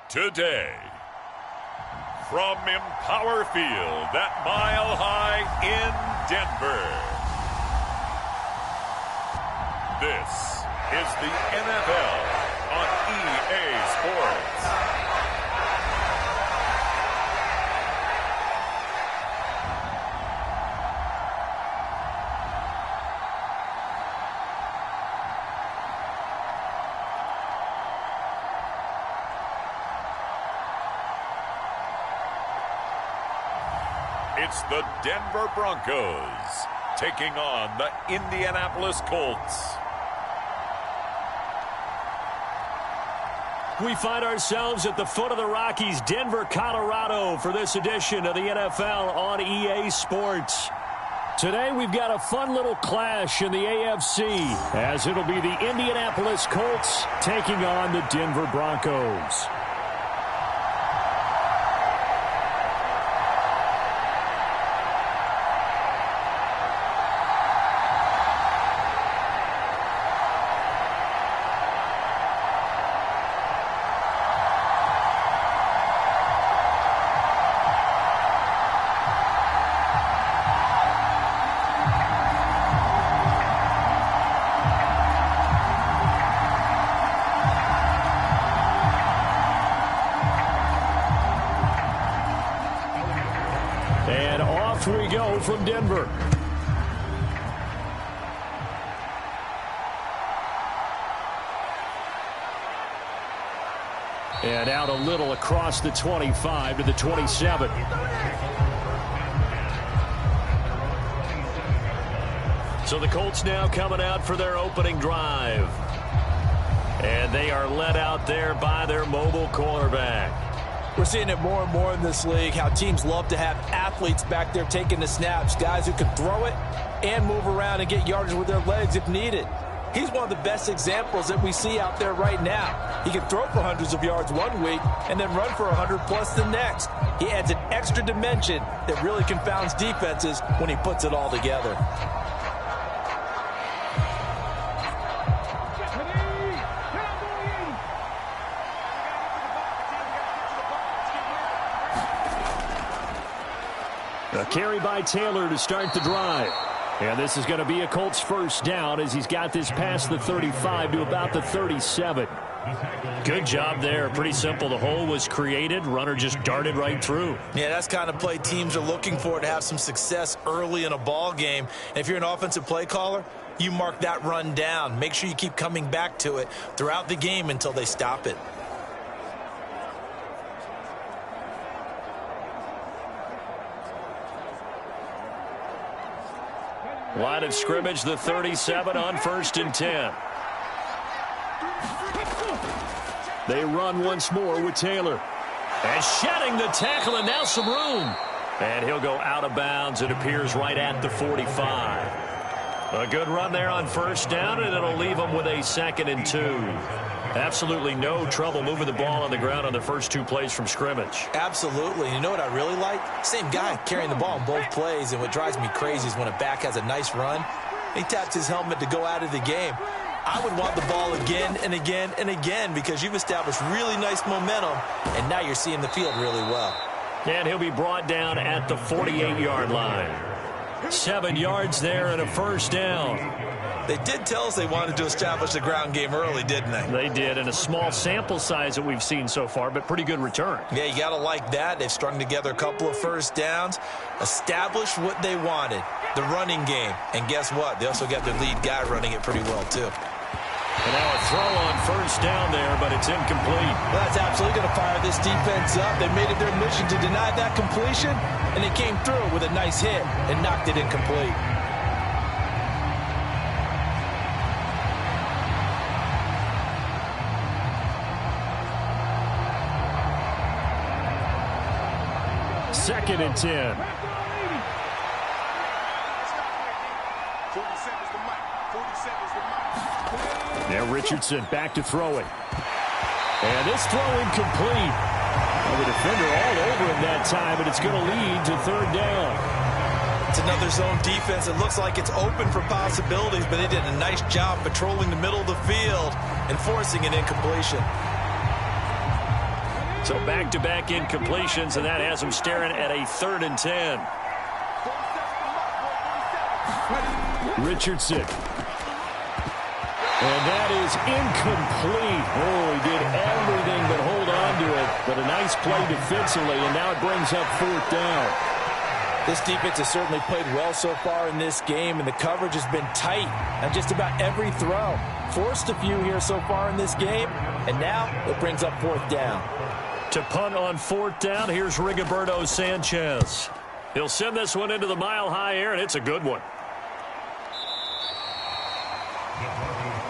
today. From Empower Field at Mile High in Denver. This is the NFL on EA Sports. It's the Denver Broncos taking on the Indianapolis Colts. We find ourselves at the foot of the Rockies, Denver, Colorado, for this edition of the NFL on EA Sports. Today we've got a fun little clash in the AFC, as it'll be the Indianapolis Colts taking on the Denver Broncos. And off we go from Denver. And out a little across the 25 to the 27. So the Colts now coming out for their opening drive. And they are led out there by their mobile quarterback. We're seeing it more and more in this league, how teams love to have athletes back there taking the snaps, guys who can throw it and move around and get yardage with their legs if needed. He's one of the best examples that we see out there right now. He can throw for hundreds of yards one week and then run for 100+ the next. He adds an extra dimension that really confounds defenses when he puts it all together. A carry by Taylor to start the drive. And this is going to be a Colts first down as he's got this past the 35 to about the 37. Good job there. Pretty simple. The hole was created. Runner just darted right through. Yeah, that's kind of play teams are looking for to have some success early in a ball game. And if you're an offensive play caller, you mark that run down. Make sure you keep coming back to it throughout the game until they stop it. Line of scrimmage, the 37 on 1st and 10. They run once more with Taylor. And shedding the tackle, and now some room. And he'll go out of bounds. It appears right at the 45. A good run there on first down, and it'll leave them with a 2nd and 2. Absolutely no trouble moving the ball on the ground on the first 2 plays from scrimmage. Absolutely. You know what I really like? Same guy carrying the ball in both plays, and what drives me crazy is when a back has a nice run, he taps his helmet to go out of the game. I would want the ball again and again and again because you've established really nice momentum, and now you're seeing the field really well. And he'll be brought down at the 48-yard line. 7 yards there and a first down. They did tell us they wanted to establish the ground game early, didn't they? They did, and a small sample size that we've seen so far, but pretty good return. Yeah, you got to like that. They've strung together a couple of first downs, established what they wanted, the running game. And guess what? They also got their lead guy running it pretty well, too. And now a throw on first down there, but it's incomplete. Well, that's absolutely going to fire this defense up. They made it their mission to deny that completion, and they came through with a nice hit and knocked it incomplete. Second and 10. Now Richardson back to throwing. And this throw incomplete. Well, the defender all over him that time, and it's going to lead to 3rd down. It's another zone defense. It looks like it's open for possibilities, but they did a nice job patrolling the middle of the field and forcing an incompletion. So back-to-back incompletions, and that has him staring at a 3rd and 10. Richardson. And that is incomplete. Oh, he did everything but hold on to it. But a nice play defensively, and now it brings up 4th down. This defense has certainly played well so far in this game, and the coverage has been tight on just about every throw. Forced a few here so far in this game, and now it brings up 4th down. To punt on 4th down, here's Rigoberto Sanchez. He'll send this one into the mile-high air, and it's a good one.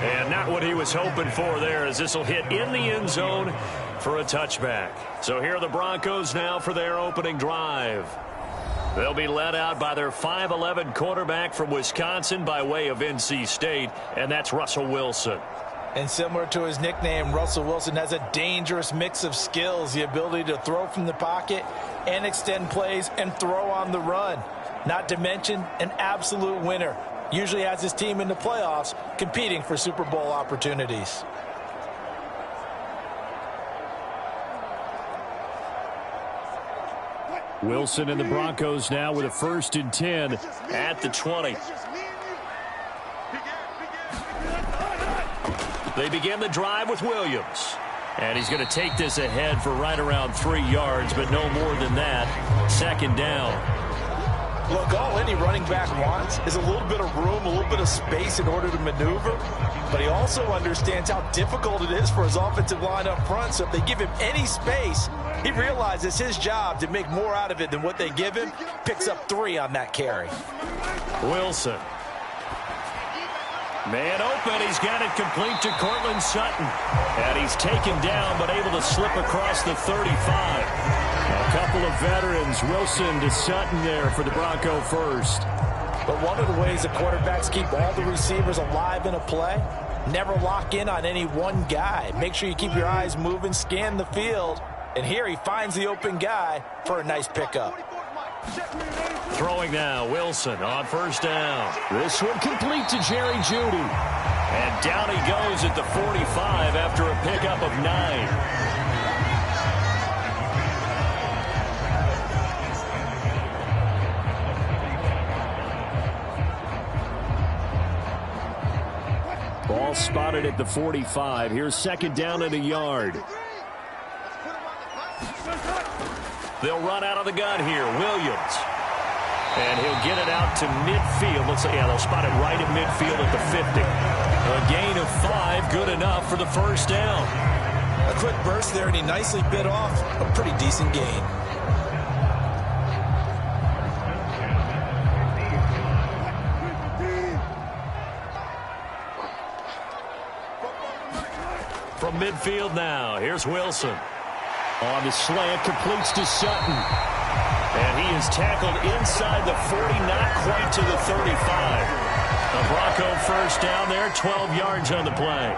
And not what he was hoping for there, as this will hit in the end zone for a touchback. So here are the Broncos now for their opening drive. They'll be led out by their 5'11" quarterback from Wisconsin by way of NC State, and that's Russell Wilson. And similar to his nickname, Russell Wilson has a dangerous mix of skills, the ability to throw from the pocket and extend plays and throw on the run. Not to mention an absolute winner. Usually has his team in the playoffs competing for Super Bowl opportunities. Wilson and the Broncos now with a 1st and 10 at the 20. They begin the drive with Williams. And he's going to take this ahead for right around 3 yards, but no more than that. 2nd down. Look, all any running back wants is a little bit of room, a little bit of space in order to maneuver. But he also understands how difficult it is for his offensive line up front. So if they give him any space, he realizes his job to make more out of it than what they give him. Picks up 3 on that carry. Wilson. Man open. He's got it complete to Cortland Sutton. And he's taken down, but able to slip across the 35. A couple of veterans, Wilson to Sutton there for the Bronco first. But one of the ways the quarterbacks keep all the receivers alive in a play, never lock in on any one guy. Make sure you keep your eyes moving, scan the field. And here he finds the open guy for a nice pickup. Throwing now, Wilson on 1st down. This one complete to Jerry Jeudy. And down he goes at the 45 after a pickup of 9. Ball spotted at the 45. Here's 2nd down and a yard. They'll run out of the gun here. Williams. And he'll get it out to midfield. Looks like, yeah, they'll spot it right at midfield at the 50. A gain of 5, good enough for the 1st down. A quick burst there, and he nicely bit off a pretty decent gain. From midfield now, here's Wilson. On the slant, completes to Sutton. And he is tackled inside the 40, not quite to the 35. A Bronco 1st down there, 12 yards on the play.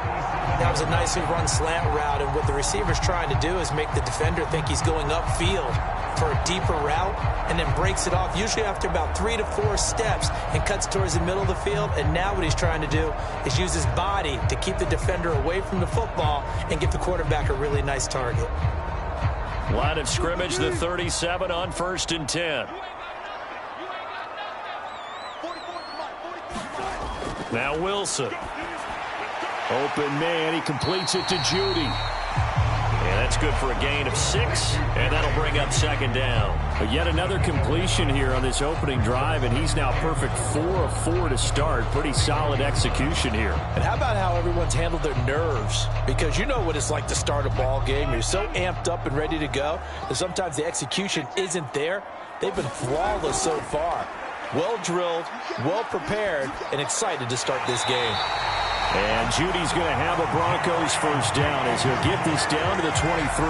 That was a nicely run slant route, and what the receiver's trying to do is make the defender think he's going upfield for a deeper route, and then breaks it off, usually after about 3 to 4 steps, and cuts towards the middle of the field. And now what he's trying to do is use his body to keep the defender away from the football and give the quarterback a really nice target. Line of scrimmage, the 37 on 1st and 10. Now Wilson. Open man, he completes it to Jeudy. And that's good for a gain of 6, and that'll bring up 2nd down. But yet another completion here on this opening drive, and he's now perfect 4 of 4 to start. Pretty solid execution here. And how about how everyone's handled their nerves? Because you know what it's like to start a ball game. You're so amped up and ready to go that sometimes the execution isn't there. They've been flawless so far. Well drilled, well prepared, and excited to start this game. And Judy's going to have a Broncos 1st down as he'll get this down to the 23.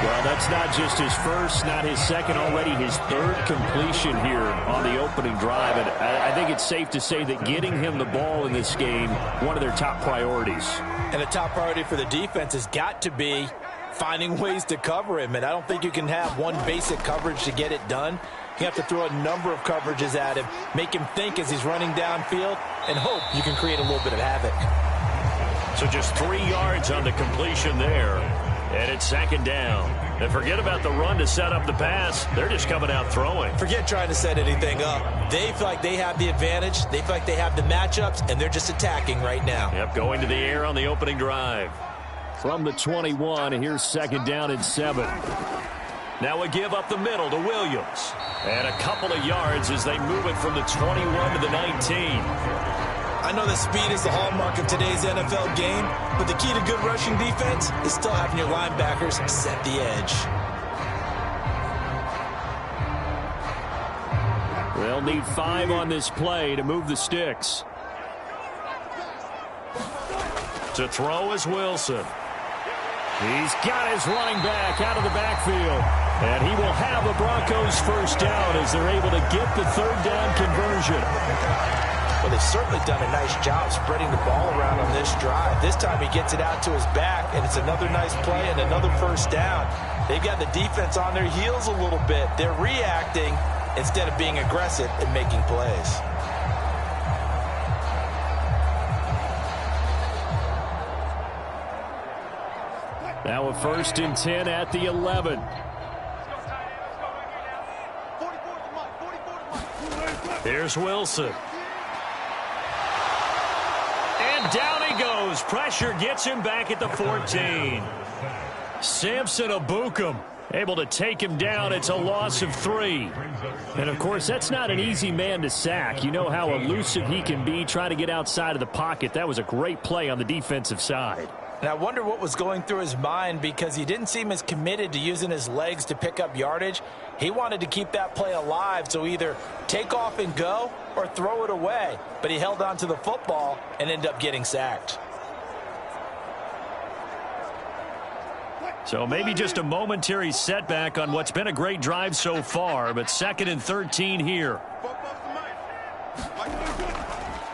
Well, that's not just his first, not his second, already his 3rd completion here on the opening drive. And I think it's safe to say that getting him the ball in this game, one of their top priorities. And the top priority for the defense has got to be finding ways to cover him. And I don't think you can have one basic coverage to get it done. You have to throw a number of coverages at him, make him think as he's running downfield, and hope you can create a little bit of havoc. So just 3 yards on the completion there. And it's second down. And forget about the run to set up the pass. They're just coming out throwing. Forget trying to set anything up. They feel like they have the advantage. They feel like they have the matchups, and they're just attacking right now. Yep, going to the air on the opening drive. From the 21, here's second down and 7. Now we give up the middle to Williams. And a couple of yards as they move it from the 21 to the 19. I know that speed is the hallmark of today's NFL game, but the key to good rushing defense is still having your linebackers set the edge. They'll need 5 on this play to move the sticks. To throw is Wilson. He's got his running back out of the backfield. And he will have the Broncos first down as they're able to get the third down conversion. Well, they've certainly done a nice job spreading the ball around on this drive. This time he gets it out to his back, and it's another nice play and another first down. They've got the defense on their heels a little bit. They're reacting instead of being aggressive and making plays. Now a 1st and 10 at the 11. Here's Wilson. And down he goes. Pressure gets him back at the 14. Samson Abukum able to take him down. It's a loss of 3. And, of course, that's not an easy man to sack. You know how elusive he can be trying to get outside of the pocket. That was a great play on the defensive side. And I wonder what was going through his mind, because he didn't seem as committed to using his legs to pick up yardage. He wanted to keep that play alive, so either take off and go or throw it away. But he held on to the football and ended up getting sacked. So maybe just a momentary setback on what's been a great drive so far, but 2nd and 13 here.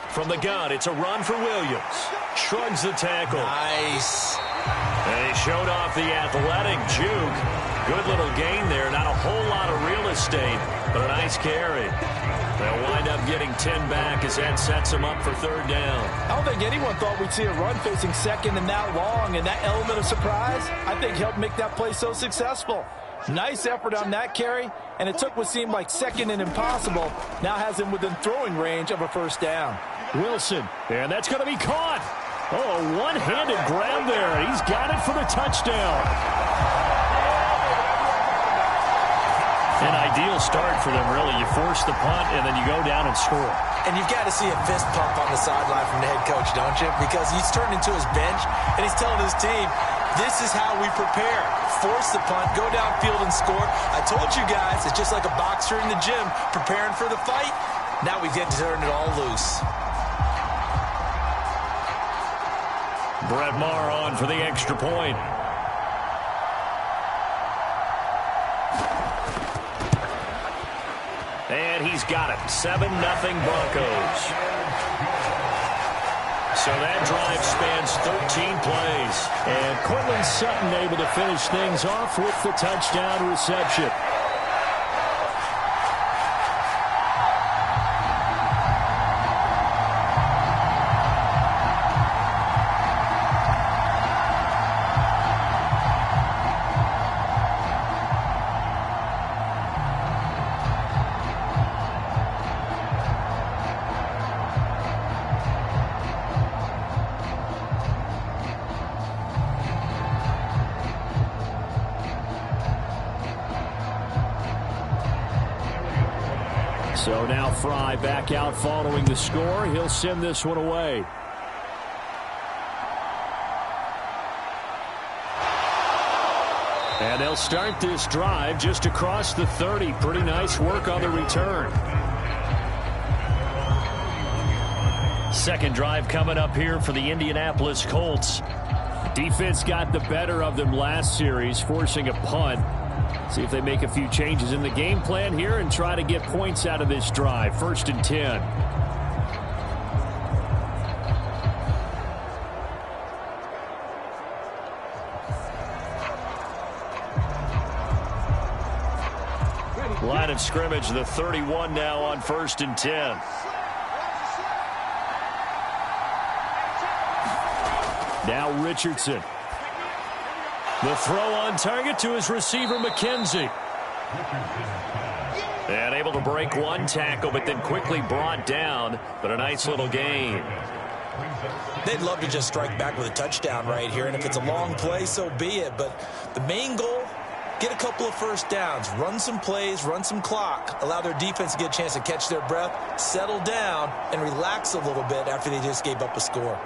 From the gun, it's a run for Williams. Shrugs the tackle. Nice. And he showed off the athletic juke. Good little gain there. Not a whole lot of real estate, but a nice carry. They'll wind up getting 10 back as that sets them up for 3rd down. I don't think anyone thought we'd see a run facing 2nd and that long, and that element of surprise, I think, helped make that play so successful. Nice effort on that carry, and it took what seemed like 2nd and impossible. Now has him within throwing range of a 1st down. Wilson, and that's going to be caught. Oh, a one-handed grab there. He's got it for the touchdown. An ideal start for them, really. You force the punt, and then you go down and score. And you've got to see a fist pump on the sideline from the head coach, don't you? Because he's turned into his bench, and he's telling his team, this is how we prepare. Force the punt, go downfield and score. I told you guys, it's just like a boxer in the gym preparing for the fight. Now we get to turn it all loose. Brett Maher on for the extra point. And he's got it. 7-0 Broncos. So that drive spans 13 plays. And Cortland Sutton able to finish things off with the touchdown reception. So now Fry back out following the score. He'll send this one away. And they'll start this drive just across the 30. Pretty nice work on the return. Second drive coming up here for the Indianapolis Colts. Defense got the better of them last series, forcing a punt. See if they make a few changes in the game plan here and try to get points out of this drive. 1st and 10. Line of scrimmage, the 31 now on 1st and 10. Now Richardson. The throw on target to his receiver, McKenzie. And able to break one tackle, but then quickly brought down. But a nice little gain. They'd love to just strike back with a touchdown right here, and if it's a long play, so be it. But the main goal, get a couple of first downs, run some plays, run some clock, allow their defense to get a chance to catch their breath, settle down, and relax a little bit after they just gave up a score.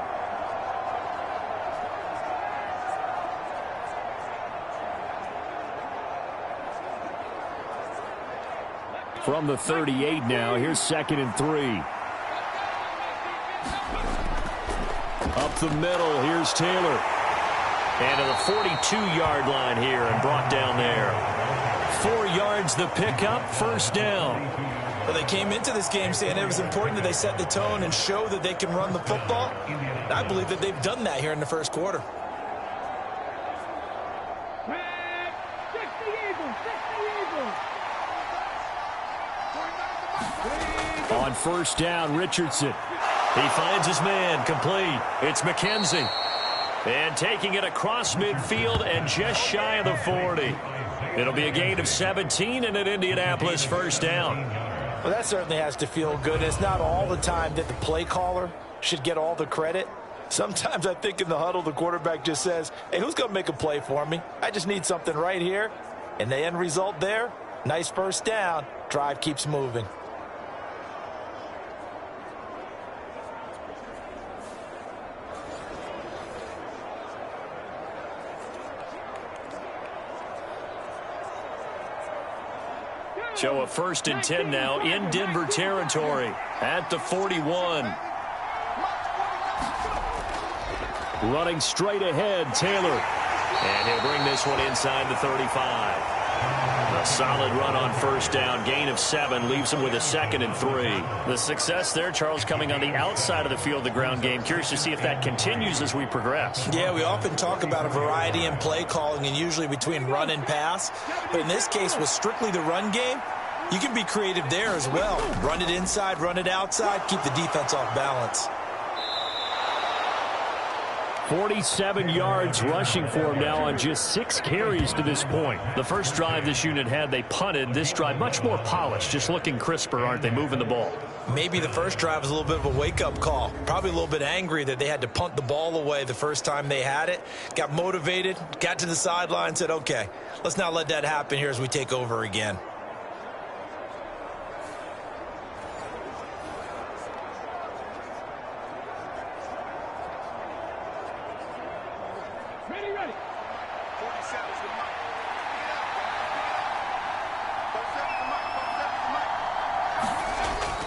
From the 38 now, here's 2nd and 3. Up the middle, here's Taylor. And to the 42-yard line here and brought down there. 4 yards the pickup, first down. Well, they came into this game saying it was important that they set the tone and show that they can run the football. And I believe that they've done that here in the first quarter. On first down, Richardson. He finds his man, complete. It's McKenzie. And taking it across midfield and just shy of the 40. It'll be a gain of 17 and an Indianapolis first down. Well, that certainly has to feel good. It's not all the time that the play caller should get all the credit. Sometimes I think in the huddle, the quarterback just says, hey, who's going to make a play for me? I just need something right here. And the end result there, nice first down. Drive keeps moving. So a 1st and 10 now in Denver territory at the 41. Running straight ahead, Taylor. And he'll bring this one inside the 35. A solid run on first down, gain of 7, leaves him with a 2nd and 3. The success there, Charles, coming on the outside of the field, the ground game. Curious to see if that continues as we progress. Yeah, we often talk about a variety in play calling and usually between run and pass. But in this case, with strictly the run game, you can be creative there as well. Run it inside, run it outside, keep the defense off balance. 47 yards rushing for him now on just 6 carries to this point. The first drive this unit had, they punted. This drive, much more polished, just looking crisper, aren't they, moving the ball? Maybe the first drive was a little bit of a wake-up call. Probably a little bit angry that they had to punt the ball away the first time they had it. Got motivated, got to the sideline, said, okay, let's not let that happen here as we take over again.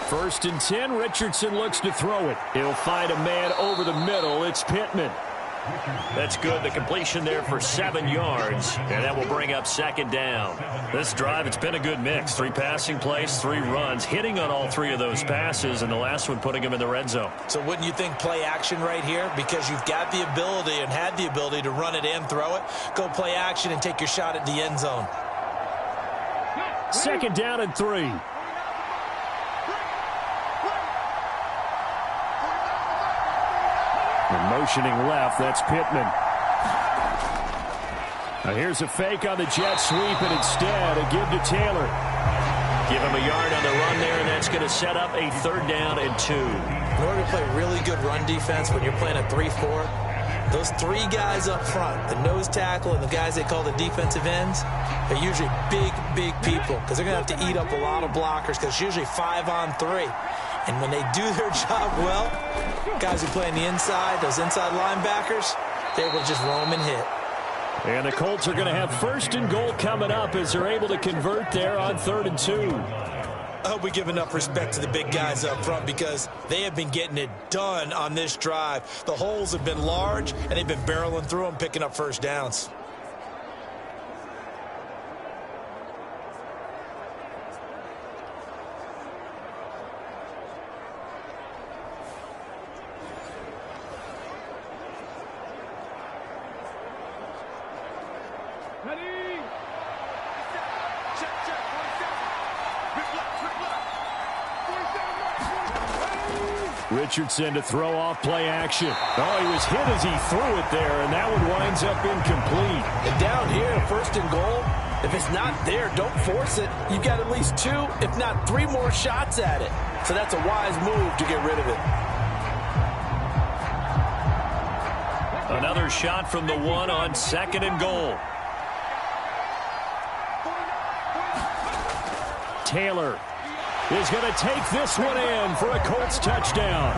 First and 10, Richardson looks to throw it. He'll find a man over the middle. It's Pittman. That's good. The completion there for 7 yards, and that will bring up 2nd down. This drive, it's been a good mix. 3 passing plays, 3 runs, hitting on all 3 of those passes, and the last one putting him in the red zone. So wouldn't you think play action right here? Because you've got the ability and had the ability to run it and throw it. Go play action and take your shot at the end zone. 2nd down and 3. And motioning left, that's Pittman. Now here's a fake on the jet sweep, and instead a give to Taylor. Give him a yard on the run there, and that's going to set up a 3rd down and 2. In order to play really good run defense when you're playing a 3-4, those 3 guys up front, the nose tackle and the guys they call the defensive ends, they're usually big people because they're going to have to eat up a lot of blockers because it's usually 5 on 3. And when they do their job well, guys who play on the inside, those inside linebackers, they will just roam and hit. And the Colts are going to have 1st and goal coming up as they're able to convert there on 3rd and 2. I hope we give enough respect to the big guys up front because they have been getting it done on this drive. The holes have been large, and they've been barreling through them, picking up first downs. Richardson to throw off play action. Oh, he was hit as he threw it there, and that one winds up incomplete. And down here, 1st and goal, if it's not there, don't force it. You've got at least 2, if not 3 more shots at it. So that's a wise move to get rid of it. Another shot from the 1 on 2nd and goal. Taylor is going to take this one in for a Colts touchdown.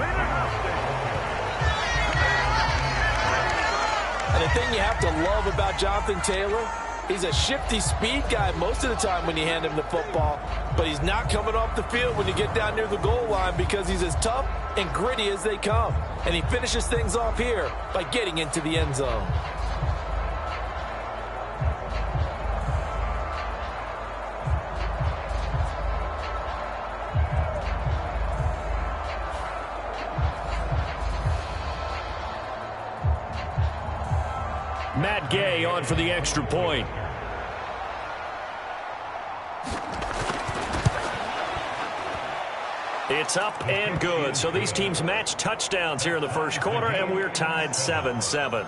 And the thing you have to love about Jonathan Taylor, he's a shifty speed guy most of the time when you hand him the football, but he's not coming off the field when you get down near the goal line because he's as tough and gritty as they come. And he finishes things off here by getting into the end zone. Matt Gay on for the extra point. It's up and good. So these teams match touchdowns here in the first quarter, and we're tied 7-7.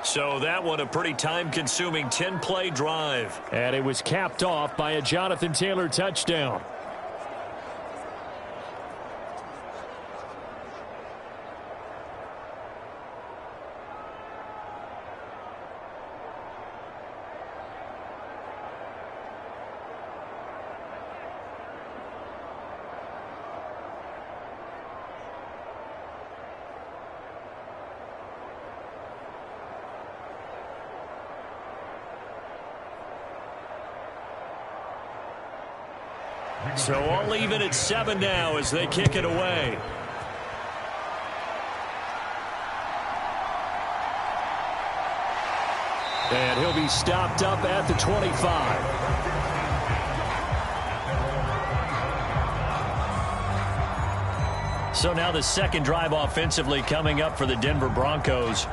So that one a pretty time-consuming 10-play drive. And it was capped off by a Jonathan Taylor touchdown. So all even at 7 now as they kick it away. And he'll be stopped up at the 25. So now the second drive offensively coming up for the Denver Broncos.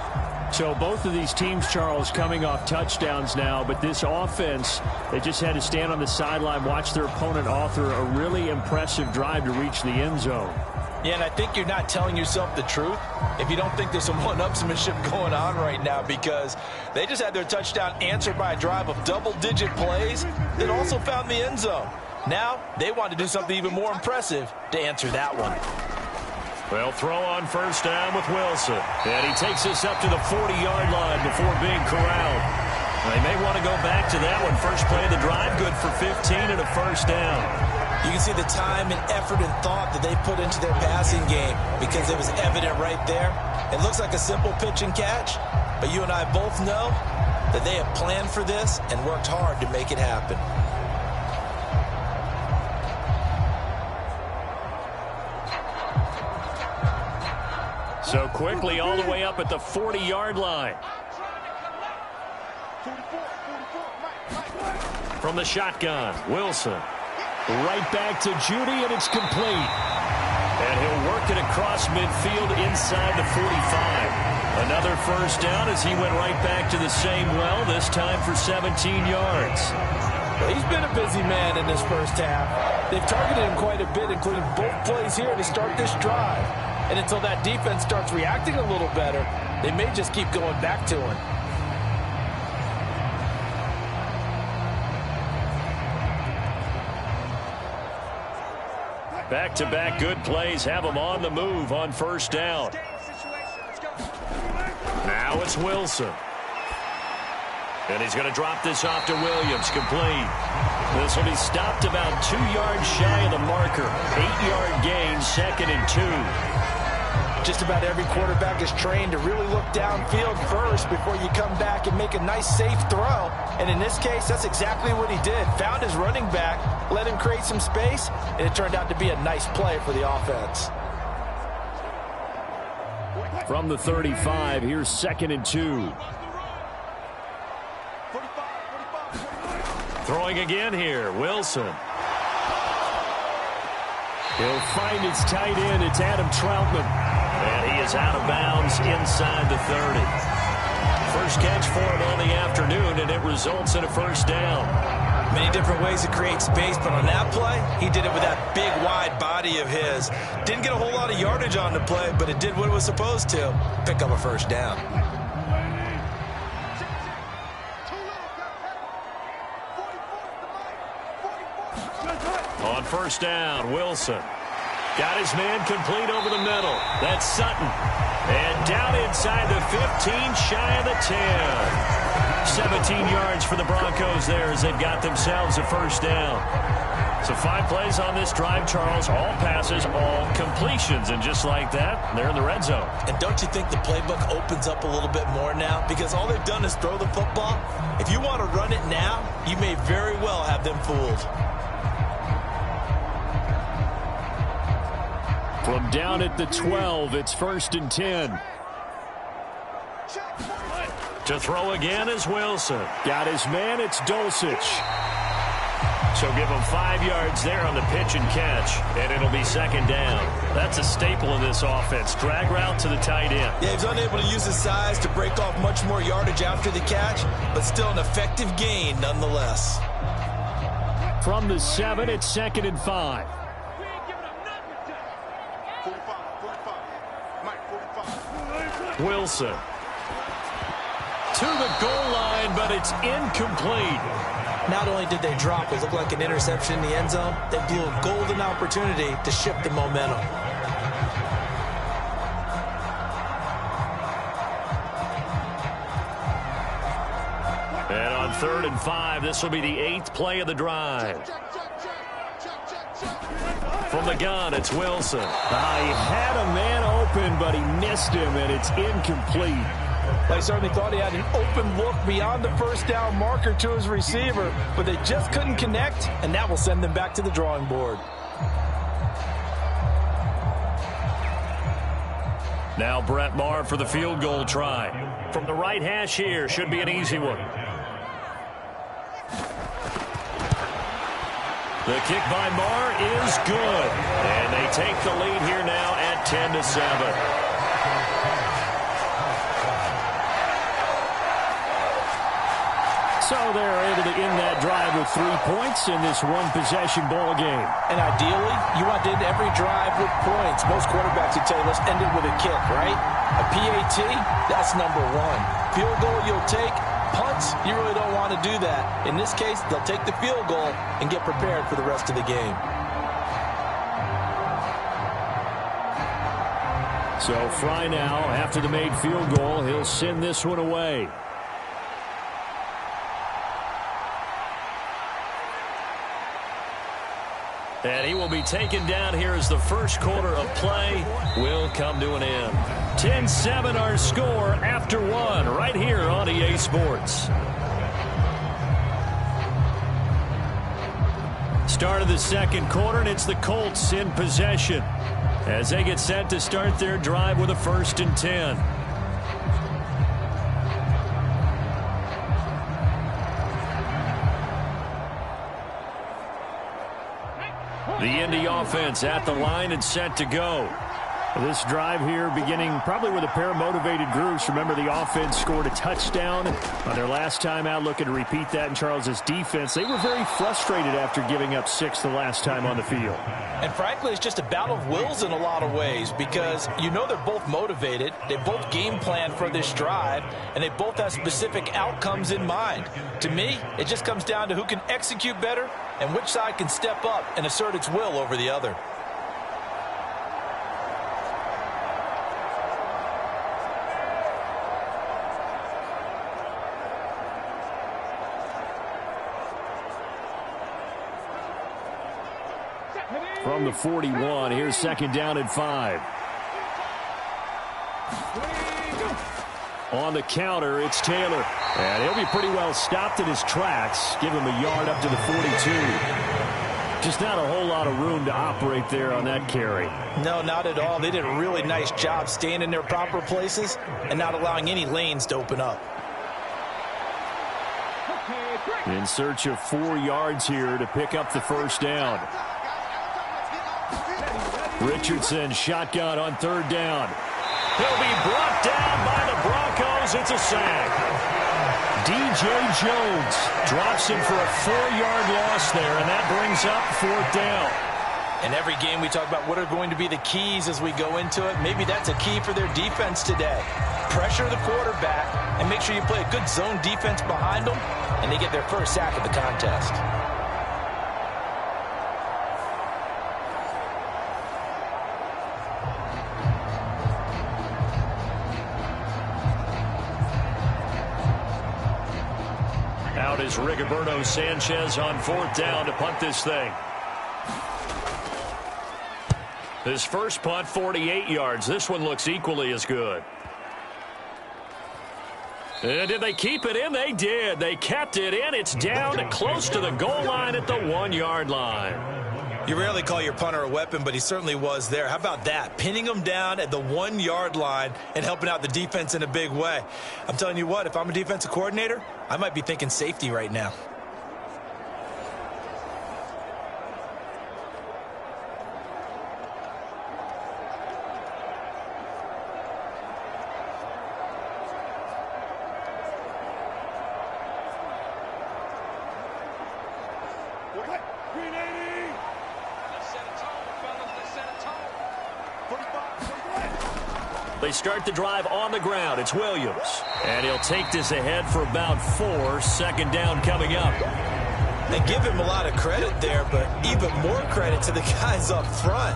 So both of these teams, Charles, coming off touchdowns now, but this offense, they just had to stand on the sideline, watch their opponent author a really impressive drive to reach the end zone. Yeah, and I think you're not telling yourself the truth if you don't think there's some one-upsmanship going on right now, because they just had their touchdown answered by a drive of double-digit plays that also found the end zone. Now they want to do something even more impressive to answer that one. Well, throw on first down with Wilson. And he takes us up to the 40-yard line before being corralled. They may want to go back to that one. First play of the drive, good for 15 and a first down. You can see the time and effort and thought that they put into their passing game because it was evident right there. It looks like a simple pitch and catch, but you and I both know that they have planned for this and worked hard to make it happen. So quickly all the way up at the 40-yard line. From the shotgun, Wilson. Right back to Judy, and it's complete. And he'll work it across midfield inside the 45. Another first down as he went right back to the same well, this time for 17 yards. Well, he's been a busy man in this first half. They've targeted him quite a bit, including both plays here to start this drive. And until that defense starts reacting a little better, they may just keep going back to him. Back-to-back good plays have them on the move on first down. Now it's Wilson. And he's going to drop this off to Williams, complete. This will be stopped about 2 yards shy of the marker. 8-yard gain, 2nd and 2. Just about every quarterback is trained to really look downfield first before you come back and make a nice, safe throw. And in this case, that's exactly what he did. Found his running back, let him create some space, and it turned out to be a nice play for the offense. From the 35, here's 2nd and 2. Throwing again here, Wilson. He'll find his tight end. It's Adam Troutman. And he is out of bounds inside the 30. First catch for him on the afternoon, and it results in a first down. Many different ways to create space, but on that play, he did it with that big, wide body of his. Didn't get a whole lot of yardage on the play, but it did what it was supposed to. Pick up a first down. On first down, Wilson. Got his man complete over the middle. That's Sutton. And down inside the 15, shy of the 10. 17 yards for the Broncos there as they've got themselves a first down. So 5 plays on this drive, Charles. All passes, all completions. And just like that, they're in the red zone. And don't you think the playbook opens up a little bit more now? Because all they've done is throw the football. If you want to run it now, you may very well have them fooled. From down at the 12, it's 1st and 10. To throw again is Wilson. Got his man, it's Dulcich. So give him 5 yards there on the pitch and catch, and it'll be 2nd down. That's a staple of this offense. Drag route to the tight end. Yeah, he's unable to use his size to break off much more yardage after the catch, but still an effective gain nonetheless. From the 7, it's 2nd and 5. Wilson to the goal line, but it's incomplete. Not only did they drop what looked like an interception in the end zone, they blew a golden opportunity to shift the momentum. And on 3rd and 5, this will be the 8th play of the drive. From the gun, it's Wilson. He had a man open, but he missed him, and it's incomplete. They certainly thought he had an open look beyond the first down marker to his receiver, but they just couldn't connect, and that will send them back to the drawing board. Now Brett Maher for the field goal try. From the right hash here, should be an easy one. The kick by Maher is good. And they take the lead here now at 10-7. So they're able to end that drive with 3 points in this one-possession ball game. And ideally, you want to end every drive with points. Most quarterbacks would tell you, let's end it with a kick, right? A PAT, that's number 1. Field goal you'll take. Punts, you really don't want to do that. In this case, they'll take the field goal and get prepared for the rest of the game. So Fry now, after the made field goal, he'll send this one away. And he will be taken down here as the first quarter of play will come to an end. 10-7 our score after 1 right here on EA Sports. Start of the second quarter, and it's the Colts in possession as they get set to start their drive with a 1st and 10. The Indy offense at the line and set to go. This drive here beginning probably with a pair of motivated groups. Remember, the offense scored a touchdown on their last time out. Looking to repeat that in Charles's defense. They were very frustrated after giving up 6 the last time on the field. And frankly, it's just a battle of wills in a lot of ways because you know they're both motivated. They both game plan for this drive, and they both have specific outcomes in mind. To me, it just comes down to who can execute better and which side can step up and assert its will over the other. From the 41, here's 2nd down and 5. On the counter, it's Taylor. And he'll be pretty well stopped in his tracks. Give him a yard up to the 42. Just not a whole lot of room to operate there on that carry. No, not at all. They did a really nice job staying in their proper places and not allowing any lanes to open up. In search of 4 yards here to pick up the first down. Richardson shotgun on 3rd down. He'll be brought down by the Broncos. It's a sack. DJ Jones drops him for a 4-yard loss there, and that brings up 4th down. In every game we talk about what are going to be the keys as we go into it. Maybe that's a key for their defense today. Pressure the quarterback and make sure you play a good zone defense behind them, and they get their first sack of the contest. Out is Rigoberto Sanchez on 4th down to punt this thing. His first punt, 48 yards. This one looks equally as good. And did they keep it in? They did. They kept it in. It's down close to the goal line at the 1-yard line. You rarely call your punter a weapon, but he certainly was there. How about that? Pinning him down at the 1-yard line and helping out the defense in a big way. I'm telling you what, if I'm a defensive coordinator, I might be thinking safety right now. They start the drive on the ground. It's Williams. And he'll take this ahead for about 4. 2nd down coming up. And give him a lot of credit there, but even more credit to the guys up front.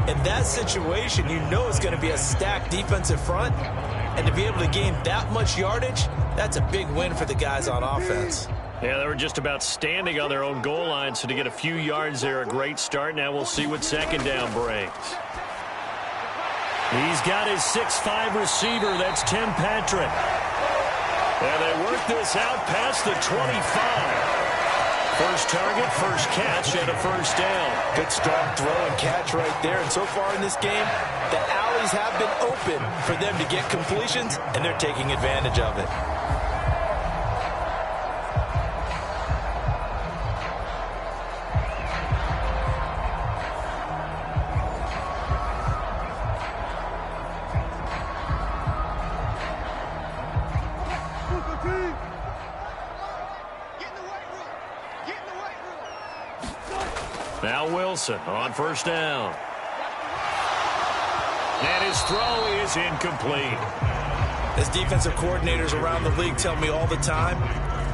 In that situation, you know it's going to be a stacked defensive front. And to be able to gain that much yardage, that's a big win for the guys on offense. Yeah, they were just about standing on their own goal line, so to get a few yards there, a great start. Now we'll see what 2nd down brings. He's got his 6'5" receiver. That's Tim Patrick. And they work this out past the 25. First target, first catch, and a 1st down. Good strong throw and catch right there. And so far in this game, the alleys have been open for them to get completions, and they're taking advantage of it. Now Wilson on 1st down. And his throw is incomplete. As defensive coordinators around the league tell me all the time,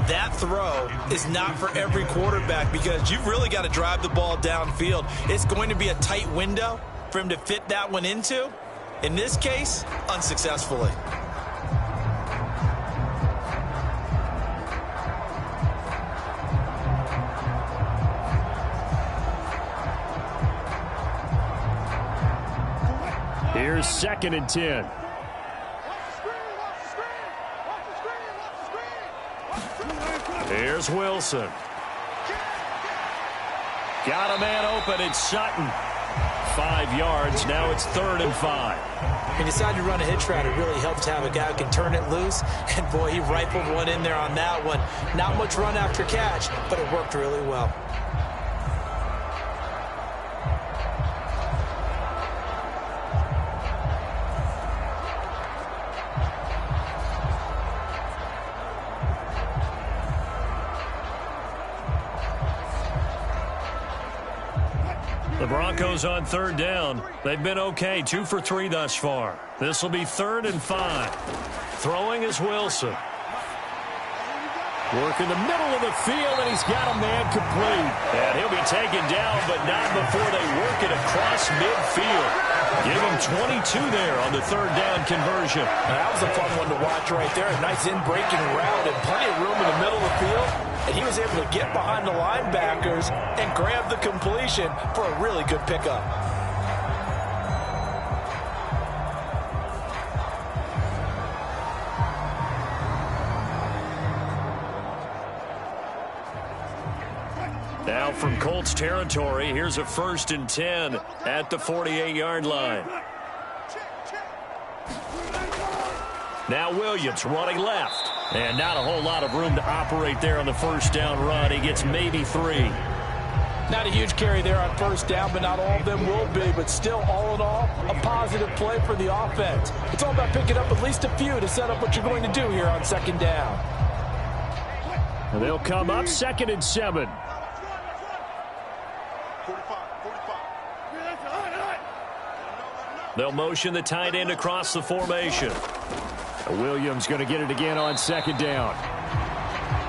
that throw is not for every quarterback because you've really got to drive the ball downfield. It's going to be a tight window for him to fit that one into. In this case, unsuccessfully. Here's 2nd and 10. Here's Wilson. Got a man open. It's Sutton. 5 yards. Now it's 3rd and 5. When you decide to run a hitch route, it really helps to have a guy who can turn it loose. And, boy, he rifled one in there on that one. Not much run after catch, but it worked really well. The Broncos on 3rd down. They've been okay, 2 for 3 thus far. This will be 3rd and 5. Throwing is Wilson. Work in the middle of the field, and he's got a man complete. And he'll be taken down, but not before they work it across midfield. Give him 22 there on the 3rd down conversion. That was a fun one to watch right there. A nice in-breaking route and plenty of room in the middle of the field. And he was able to get behind the linebackers and grab the completion for a really good pickup. Now from Colts territory, here's a 1st and 10 at the 48-yard line. Now Williams running left. And not a whole lot of room to operate there on the 1st down run. He gets maybe 3. Not a huge carry there on 1st down, but not all of them will be. But still, all in all, a positive play for the offense. It's all about picking up at least a few to set up what you're going to do here on 2nd down. And they'll come up 2nd and 7. They'll motion the tight end across the formation. Williams going to get it again on 2nd down.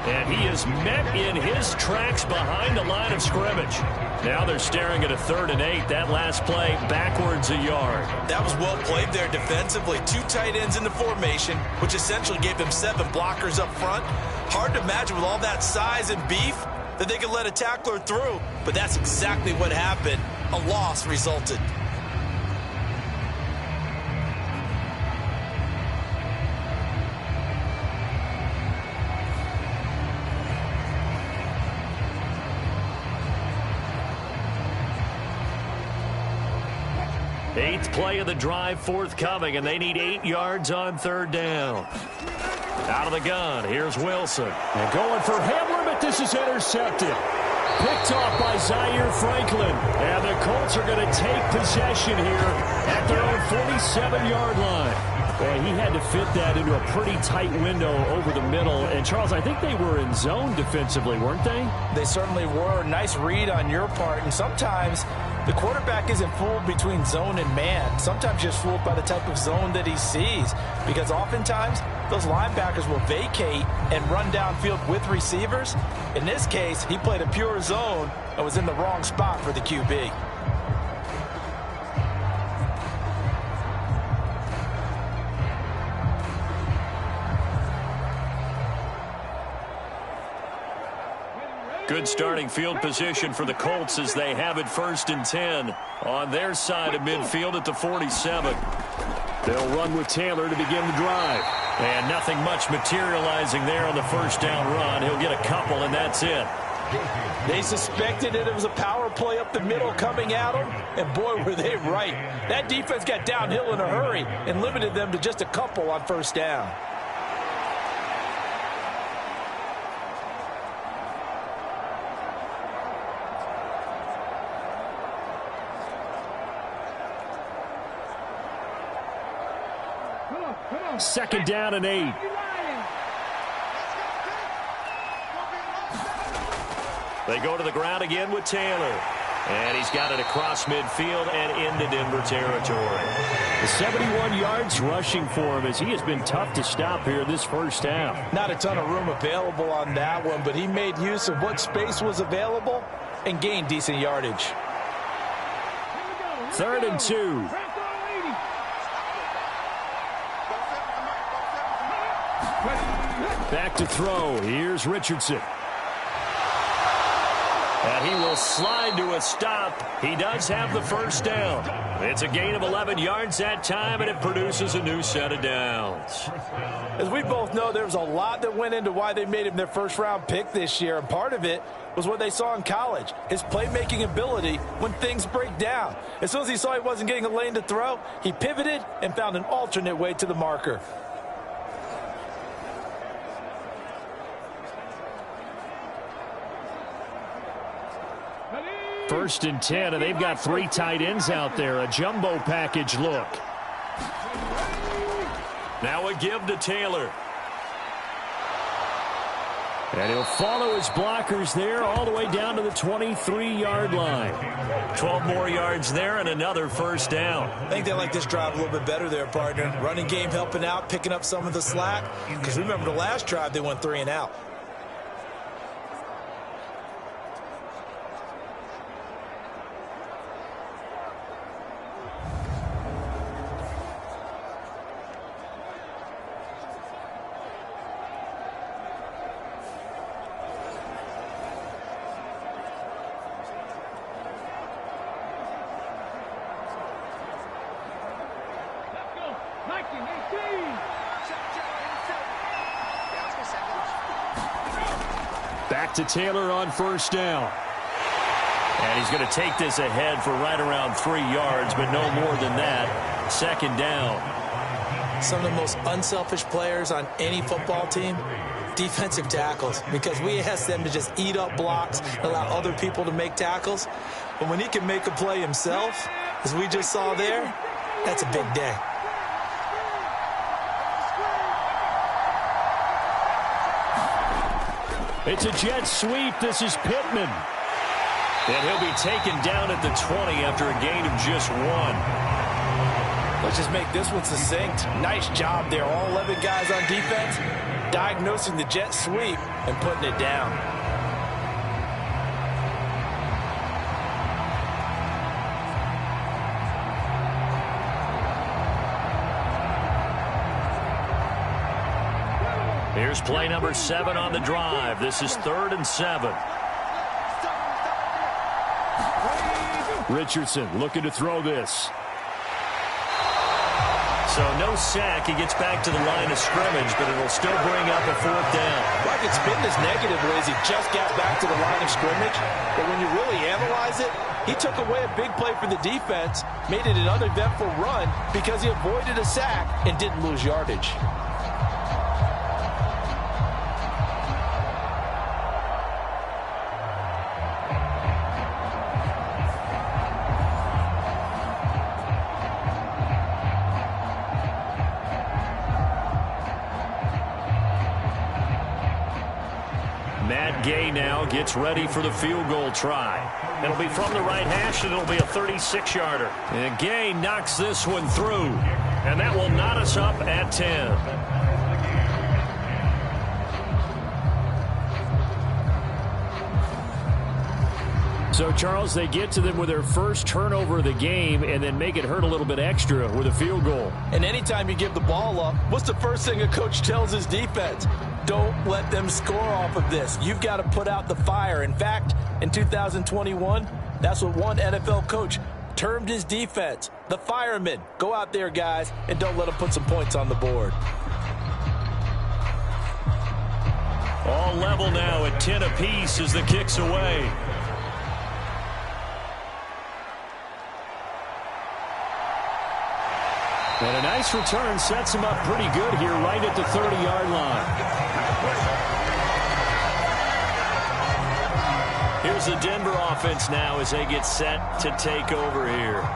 And he is met in his tracks behind the line of scrimmage. Now they're staring at a 3rd and 8. That last play backwards a yard. That was well played there defensively. 2 tight ends in the formation, which essentially gave them 7 blockers up front. Hard to imagine with all that size and beef that they could let a tackler through. But that's exactly what happened. A loss resulted. Eighth play of the drive forthcoming, and they need 8 yards on 3rd down. Out of the gun, here's Wilson. And going for Hamler, but this is intercepted. Picked off by Zaire Franklin. And the Colts are going to take possession here at their own 47-yard line. Boy, he had to fit that into a pretty tight window over the middle. And, Charles, I think they were in zone defensively, weren't they? They certainly were. Nice read on your part. And sometimes the quarterback isn't fooled between zone and man. Sometimes just fooled by the type of zone that he sees. Because oftentimes, those linebackers will vacate and run downfield with receivers. In this case, he played a pure zone and was in the wrong spot for the QB. Good starting field position for the Colts as they have it 1st and 10 on their side of midfield at the 47. They'll run with Taylor to begin the drive. And nothing much materializing there on the 1st down run. He'll get a couple, and that's it. They suspected that it was a power play up the middle coming at them, and boy, were they right. That defense got downhill in a hurry and limited them to just a couple on 1st down. Second down and 8. They go to the ground again with Taylor. And he's got it across midfield and into Denver territory. 71 yards rushing for him as he has been tough to stop here this 1st half. Not a ton of room available on that one, but he made use of what space was available and gained decent yardage. 3rd and 2. Back to throw. Here's Richardson. And he will slide to a stop. He does have the 1st down. It's a gain of 11 yards that time, and it produces a new set of downs. As we both know, there was a lot that went into why they made him their 1st-round pick this year, and part of it was what they saw in college, his playmaking ability when things break down. As soon as he saw he wasn't getting a lane to throw, he pivoted and found an alternate way to the marker. First and 10, and they've got 3 tight ends out there. A jumbo package look. Now a give to Taylor. And he'll follow his blockers there all the way down to the 23-yard line. 12 more yards there and another 1st down. I think they like this drive a little bit better there, partner. Running game helping out, picking up some of the slack. Because remember the last drive, they went 3 and out. Back to Taylor on 1st down. And he's going to take this ahead for right around 3 yards, but no more than that. 2nd down. Some of the most unselfish players on any football team, defensive tackles, because we ask them to just eat up blocks, allow other people to make tackles. But when he can make a play himself, as we just saw there, that's a big day. It's a jet sweep. This is Pittman. And he'll be taken down at the 20 after a gain of just 1. Let's just make this one succinct. Nice job there. All 11 guys on defense diagnosing the jet sweep and putting it down. Here's play number 7 on the drive. This is 3rd and 7. Richardson looking to throw this. So no sack. He gets back to the line of scrimmage, but it'll still bring up a 4th down. Like it's been this negative ways. He just got back to the line of scrimmage. But when you really analyze it, he took away a big play for the defense, made it an uneventful run because he avoided a sack and didn't lose yardage. Gay now gets ready for the field goal try. It'll be from the right hash, and it'll be a 36-yarder. And Gay knocks this one through, and that will knot us up at 10. So, Charles, they get to them with their first turnover of the game and then make it hurt a little bit extra with a field goal. And anytime you give the ball up, what's the first thing a coach tells his defense? Don't let them score off of this. You've got to put out the fire. In fact, in 2021, that's what one NFL coach termed his defense, the firemen. Go out there, guys, and don't let them put some points on the board. All level now at 10 apiece as the kick's away. And a nice return sets him up pretty good here right at the 30-yard line. Here's the Denver offense now as they get set to take over here.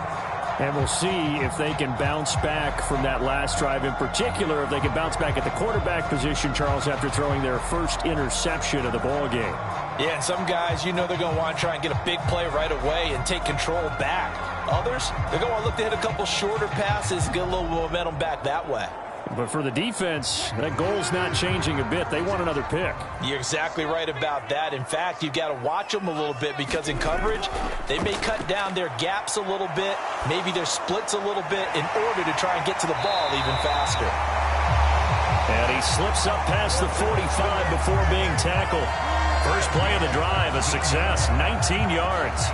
And we'll see if they can bounce back from that last drive. In particular, if they can bounce back at the quarterback position, Charles, after throwing their first interception of the ball game. Yeah, and some guys, you know they're going to want to try and get a big play right away and take control back. Others, they're going to look to hit a couple shorter passes, get a little momentum back that way. But for the defense, that goal's not changing a bit. They want another pick. You're exactly right about that. In fact, you've got to watch them a little bit because in coverage, they may cut down their gaps a little bit, maybe their splits a little bit in order to try and get to the ball even faster. And he slips up past the 45 before being tackled. First play of the drive, a success, 19 yards.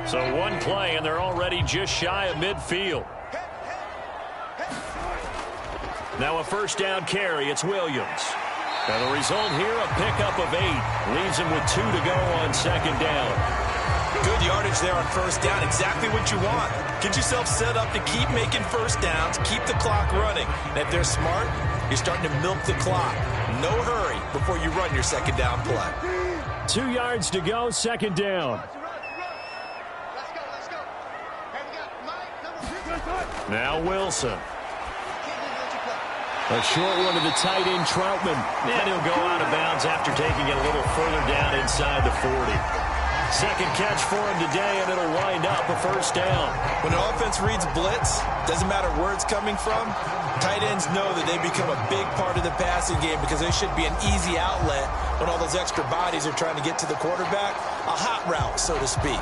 So one play, and they're already just shy of midfield. Now a first down carry. It's Williams. And the result here, a pickup of 8. Leaves him with 2 to go on second down. Good yardage there on first down. Exactly what you want. Get yourself set up to keep making first downs, keep the clock running. And if they're smart, you're starting to milk the clock. No hurry before you run your second down play. 2 yards to go, second down. Now Wilson. A short one to the tight end, Troutman. And he'll go out of bounds after taking it a little further down inside the 40. Second catch for him today, and it'll wind up a first down. When an offense reads blitz, doesn't matter where it's coming from, tight ends know that they become a big part of the passing game because they should be an easy outlet when all those extra bodies are trying to get to the quarterback. A hot route, so to speak.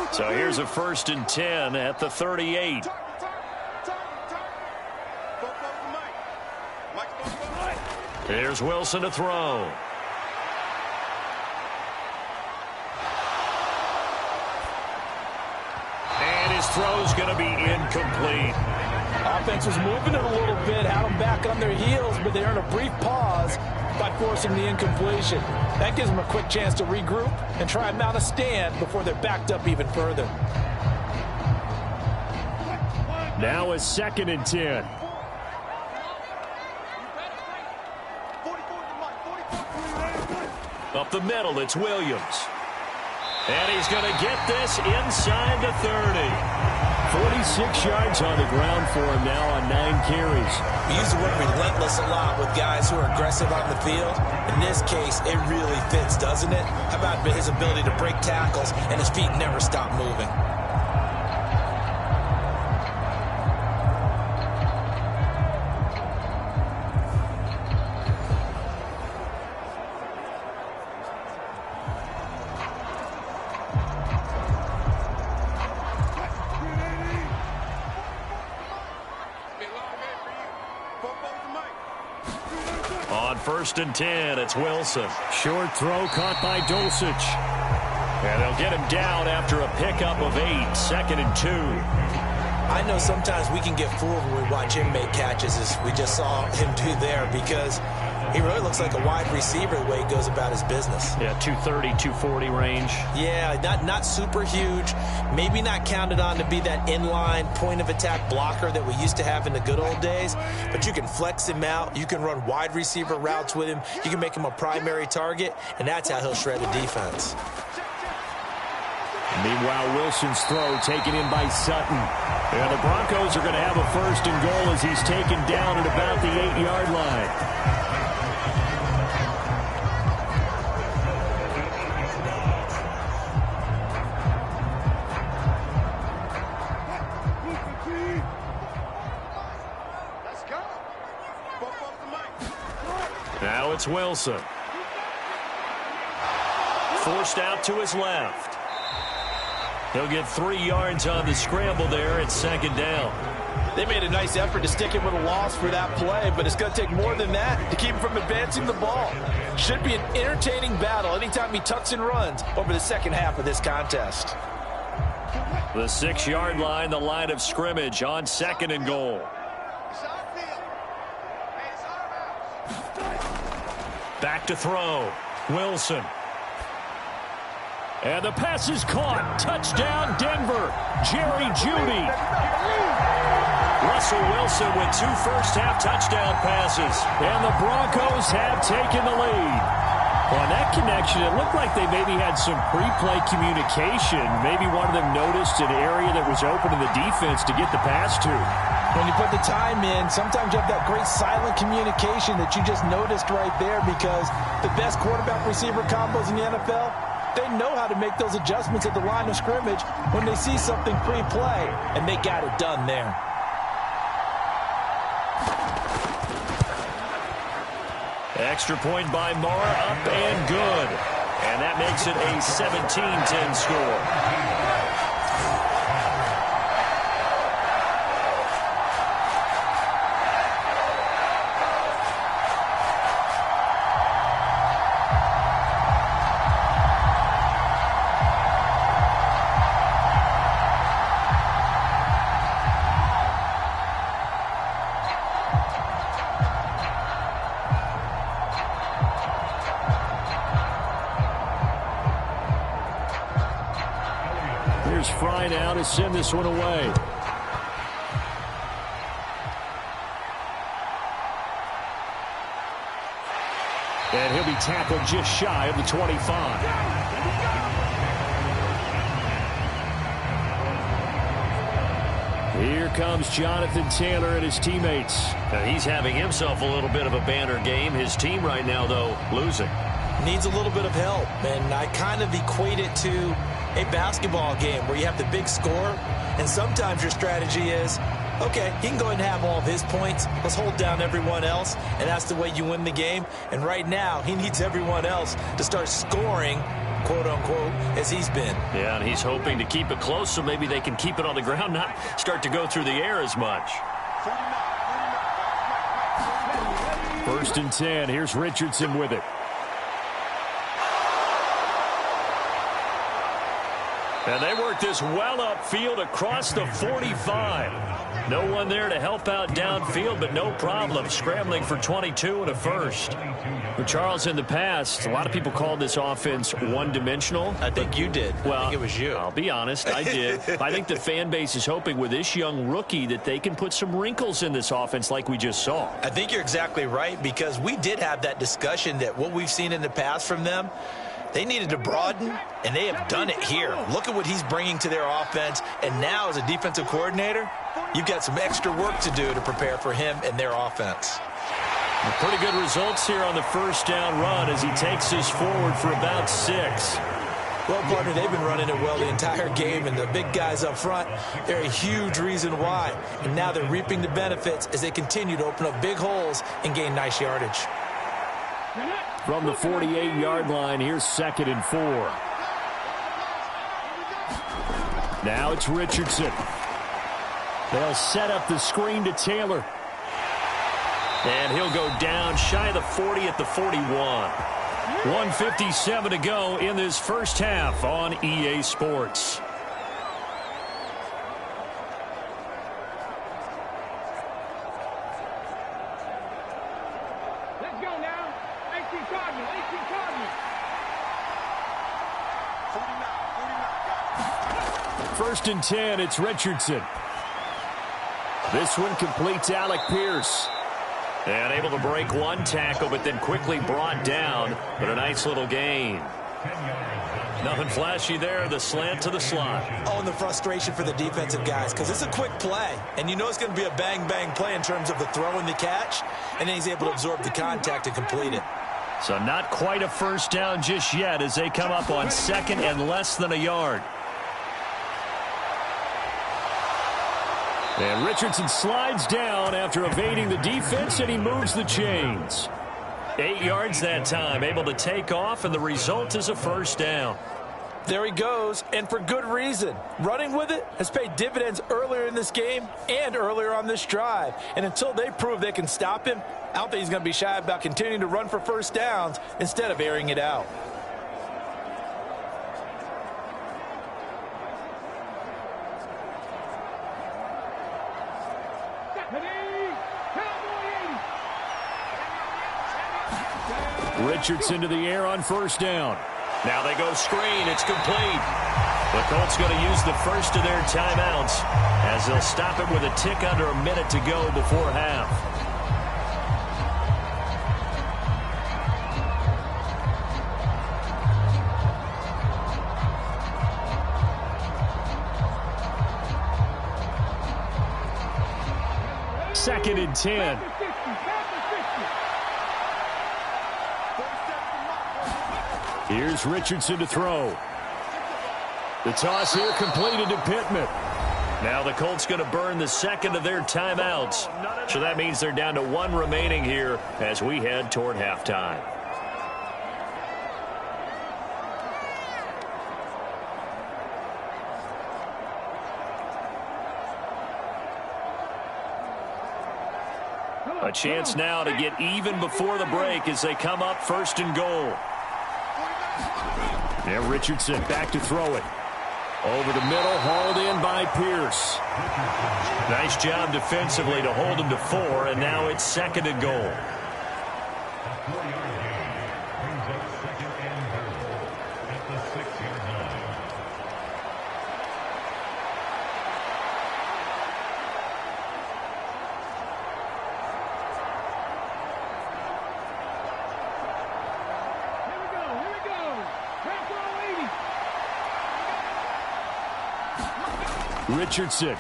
So here's a 1st and 10 at the 38. Here's Wilson to throw. And his throw's going to be incomplete. Offense was moving it a little bit, had them back on their heels, but they earned a brief pause by forcing the incompletion. That gives them a quick chance to regroup and try and mount a stand before they're backed up even further. Now a 2nd and 10. Up the middle, it's Williams. And he's going to get this inside the 30. 46 yards on the ground for him now on 9 carries. We use the word relentless a lot with guys who are aggressive on the field. In this case, it really fits, doesn't it? How about his ability to break tackles and his feet never stop moving? On 1st and 10, it's Wilson. Short throw caught by Dulcich. And they'll get him down after a pickup of 8, 2nd and 2. I know sometimes we can get fooled when we watch him make catches, as we just saw him do there, because he really looks like a wide receiver the way he goes about his business. Yeah, 230, 240 range. Yeah, not super huge. Maybe not counted on to be that inline point-of-attack blocker that we used to have in the good old days. But you can flex him out. You can run wide receiver routes with him. You can make him a primary target, and that's how he'll shred a defense. Meanwhile, Wilson's throw taken in by Sutton. And the Broncos are going to have a 1st and goal as he's taken down at about the 8-yard line. Now it's Wilson. Forced out to his left. He'll get 3 yards on the scramble there at 2nd down. They made a nice effort to stick him with a loss for that play, but it's going to take more than that to keep him from advancing the ball. Should be an entertaining battle anytime he tucks and runs over the second half of this contest. The 6-yard line, the line of scrimmage on 2nd and goal. Back to throw. Wilson. And the pass is caught. Touchdown, Denver. Jerry Jeudy. Russell Wilson with 2 first-half touchdown passes. And the Broncos have taken the lead. On that connection, it looked like they maybe had some pre-play communication. Maybe one of them noticed an area that was open to the defense to get the pass to. When you put the time in, sometimes you have that great silent communication that you just noticed right there, because the best quarterback-receiver combos in the NFL, they know how to make those adjustments at the line of scrimmage when they see something pre-play, and they got it done there. Extra point by Mara, up and good. And that makes it a 17-10 score. Fry now to send this one away. And he'll be tackled just shy of the 25. Here comes Jonathan Taylor and his teammates. He's having himself a little bit of a banner game. His team right now, though, losing. Needs a little bit of help, and I kind of equate it to a basketball game where you have the big score, and sometimes your strategy is, okay, he can go ahead and have all of his points. Let's hold down everyone else, and that's the way you win the game. And right now, he needs everyone else to start scoring, quote-unquote, as he's been. Yeah, and he's hoping to keep it close so maybe they can keep it on the ground, not start to go through the air as much. 1st and 10. Here's Richardson with it. And they work this well upfield across the 45. No one there to help out downfield, but no problem. Scrambling for 22 and a first. Well, Charles, in the past, a lot of people called this offense one-dimensional. I think you did. Well, I think it was you. I'll be honest, I did. I think the fan base is hoping with this young rookie that they can put some wrinkles in this offense like we just saw. I think you're exactly right, because we did have that discussion that what we've seen in the past from them, they needed to broaden, and they have done it here. Look at what he's bringing to their offense, and now as a defensive coordinator, you've got some extra work to do to prepare for him and their offense. Pretty good results here on the first down run as he takes us forward for about 6. Well, partner, they've been running it well the entire game, and the big guys up front, they're a huge reason why. And now they're reaping the benefits as they continue to open up big holes and gain nice yardage. From the 48-yard line, here's 2nd and 4. Now it's Richardson. They'll set up the screen to Taylor. And he'll go down shy of the 40 at the 41. 1:57 to go in this first half on EA Sports. Let's go now. 18 Cardinal, 18 Cardinal. 1st and 10, it's Richardson. This one completes Alec Pierce. And able to break one tackle, but then quickly brought down. But a nice little gain. Nothing flashy there. The slant to the slot. Oh, and the frustration for the defensive guys, because it's a quick play. And you know it's going to be a bang-bang play in terms of the throw and the catch. And then he's able to absorb the contact and complete it. So not quite a first down just yet as they come up on 2nd and less than a yard. And Richardson slides down after evading the defense, and he moves the chains. 8 yards that time, able to take off, and the result is a first down. There he goes, and for good reason. Running with it has paid dividends earlier in this game and earlier on this drive. And until they prove they can stop him, I don't think he's going to be shy about continuing to run for first downs instead of airing it out. Richardson to the air on first down. Now they go screen. It's complete. The Colts going to use the first of their timeouts as they'll stop it with a tick under a minute to go before half. Second and 10. Here's Richardson to throw. The toss here completed to Pittman. Now the Colts going to burn the second of their timeouts. So that means they're down to 1 remaining here as we head toward halftime. A chance now to get even before the break as they come up 1st and goal. Now Richardson back to throw it. Over the middle, hauled in by Pierce. Nice job defensively to hold him to 4, and now it's 2nd and goal. Richardson.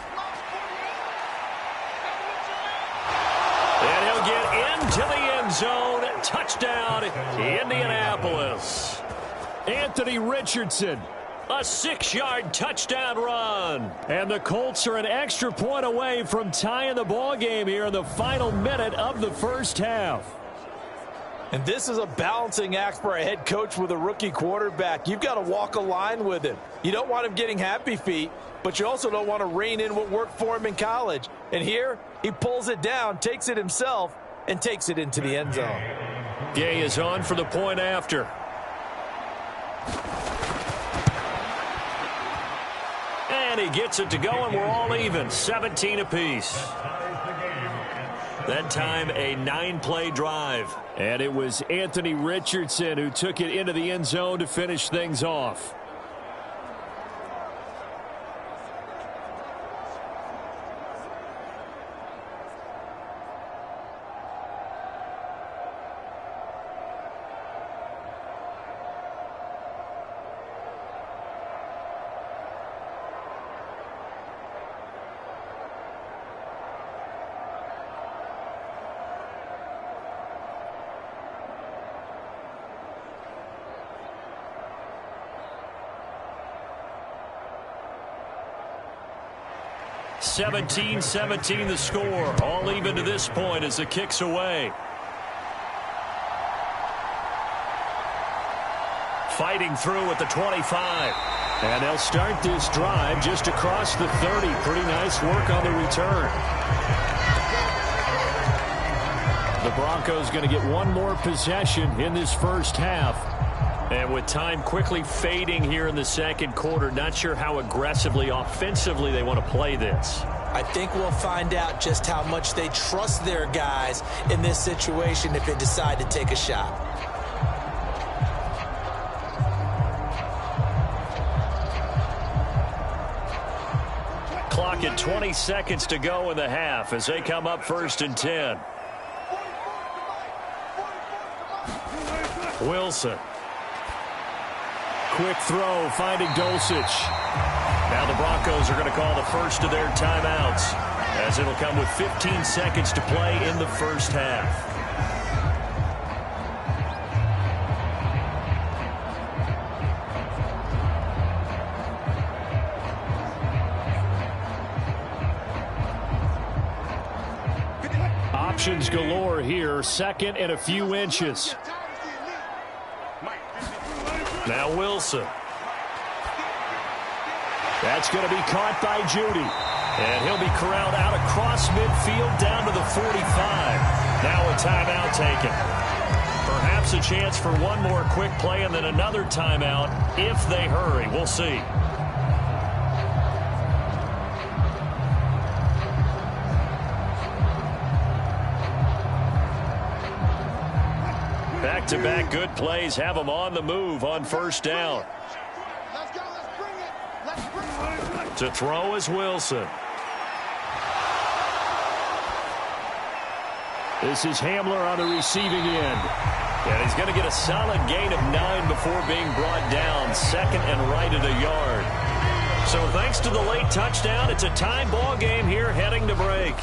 And he'll get into the end zone. Touchdown, Indianapolis. Anthony Richardson. A 6-yard touchdown run. And the Colts are an extra point away from tying the ball game here in the final minute of the first half. And this is a balancing act for a head coach with a rookie quarterback. You've got to walk a line with him. You don't want him getting happy feet, but you also don't want to rein in what worked for him in college. And here, he pulls it down, takes it himself, and takes it into the end zone. Gay is on for the point after. And he gets it to go, and we're all even, 17 apiece. That time, a 9-play drive. And it was Anthony Richardson who took it into the end zone to finish things off. (17-17) the score. All even to this point as the kick's away. Fighting through at the 25. And they'll start this drive just across the 30. Pretty nice work on the return. The Broncos going to get one more possession in this first half. And with time quickly fading here in the second quarter, not sure how aggressively, offensively they want to play this. I think we'll find out just how much they trust their guys in this situation if they decide to take a shot. Clock at 20 seconds to go in the half as they come up 1st and 10. Wilson. Quick throw, finding Dulcich. Now the Broncos are going to call the first of their timeouts, as it'll come with 15 seconds to play in the first half. Options galore here, 2nd and a few inches. Now Wilson. That's going to be caught by Judy. And he'll be corralled out across midfield down to the 45. Now a timeout taken. Perhaps a chance for one more quick play and then another timeout if they hurry. We'll see. Back-to-back good plays have them on the move on first down. Let's go. Let's bring it. Let's bring it. To throw is Wilson. This is Hamler on the receiving end. And he's going to get a solid gain of 9 before being brought down. 2nd and right at a yard. So thanks to the late touchdown, it's a tie ball game here heading to break.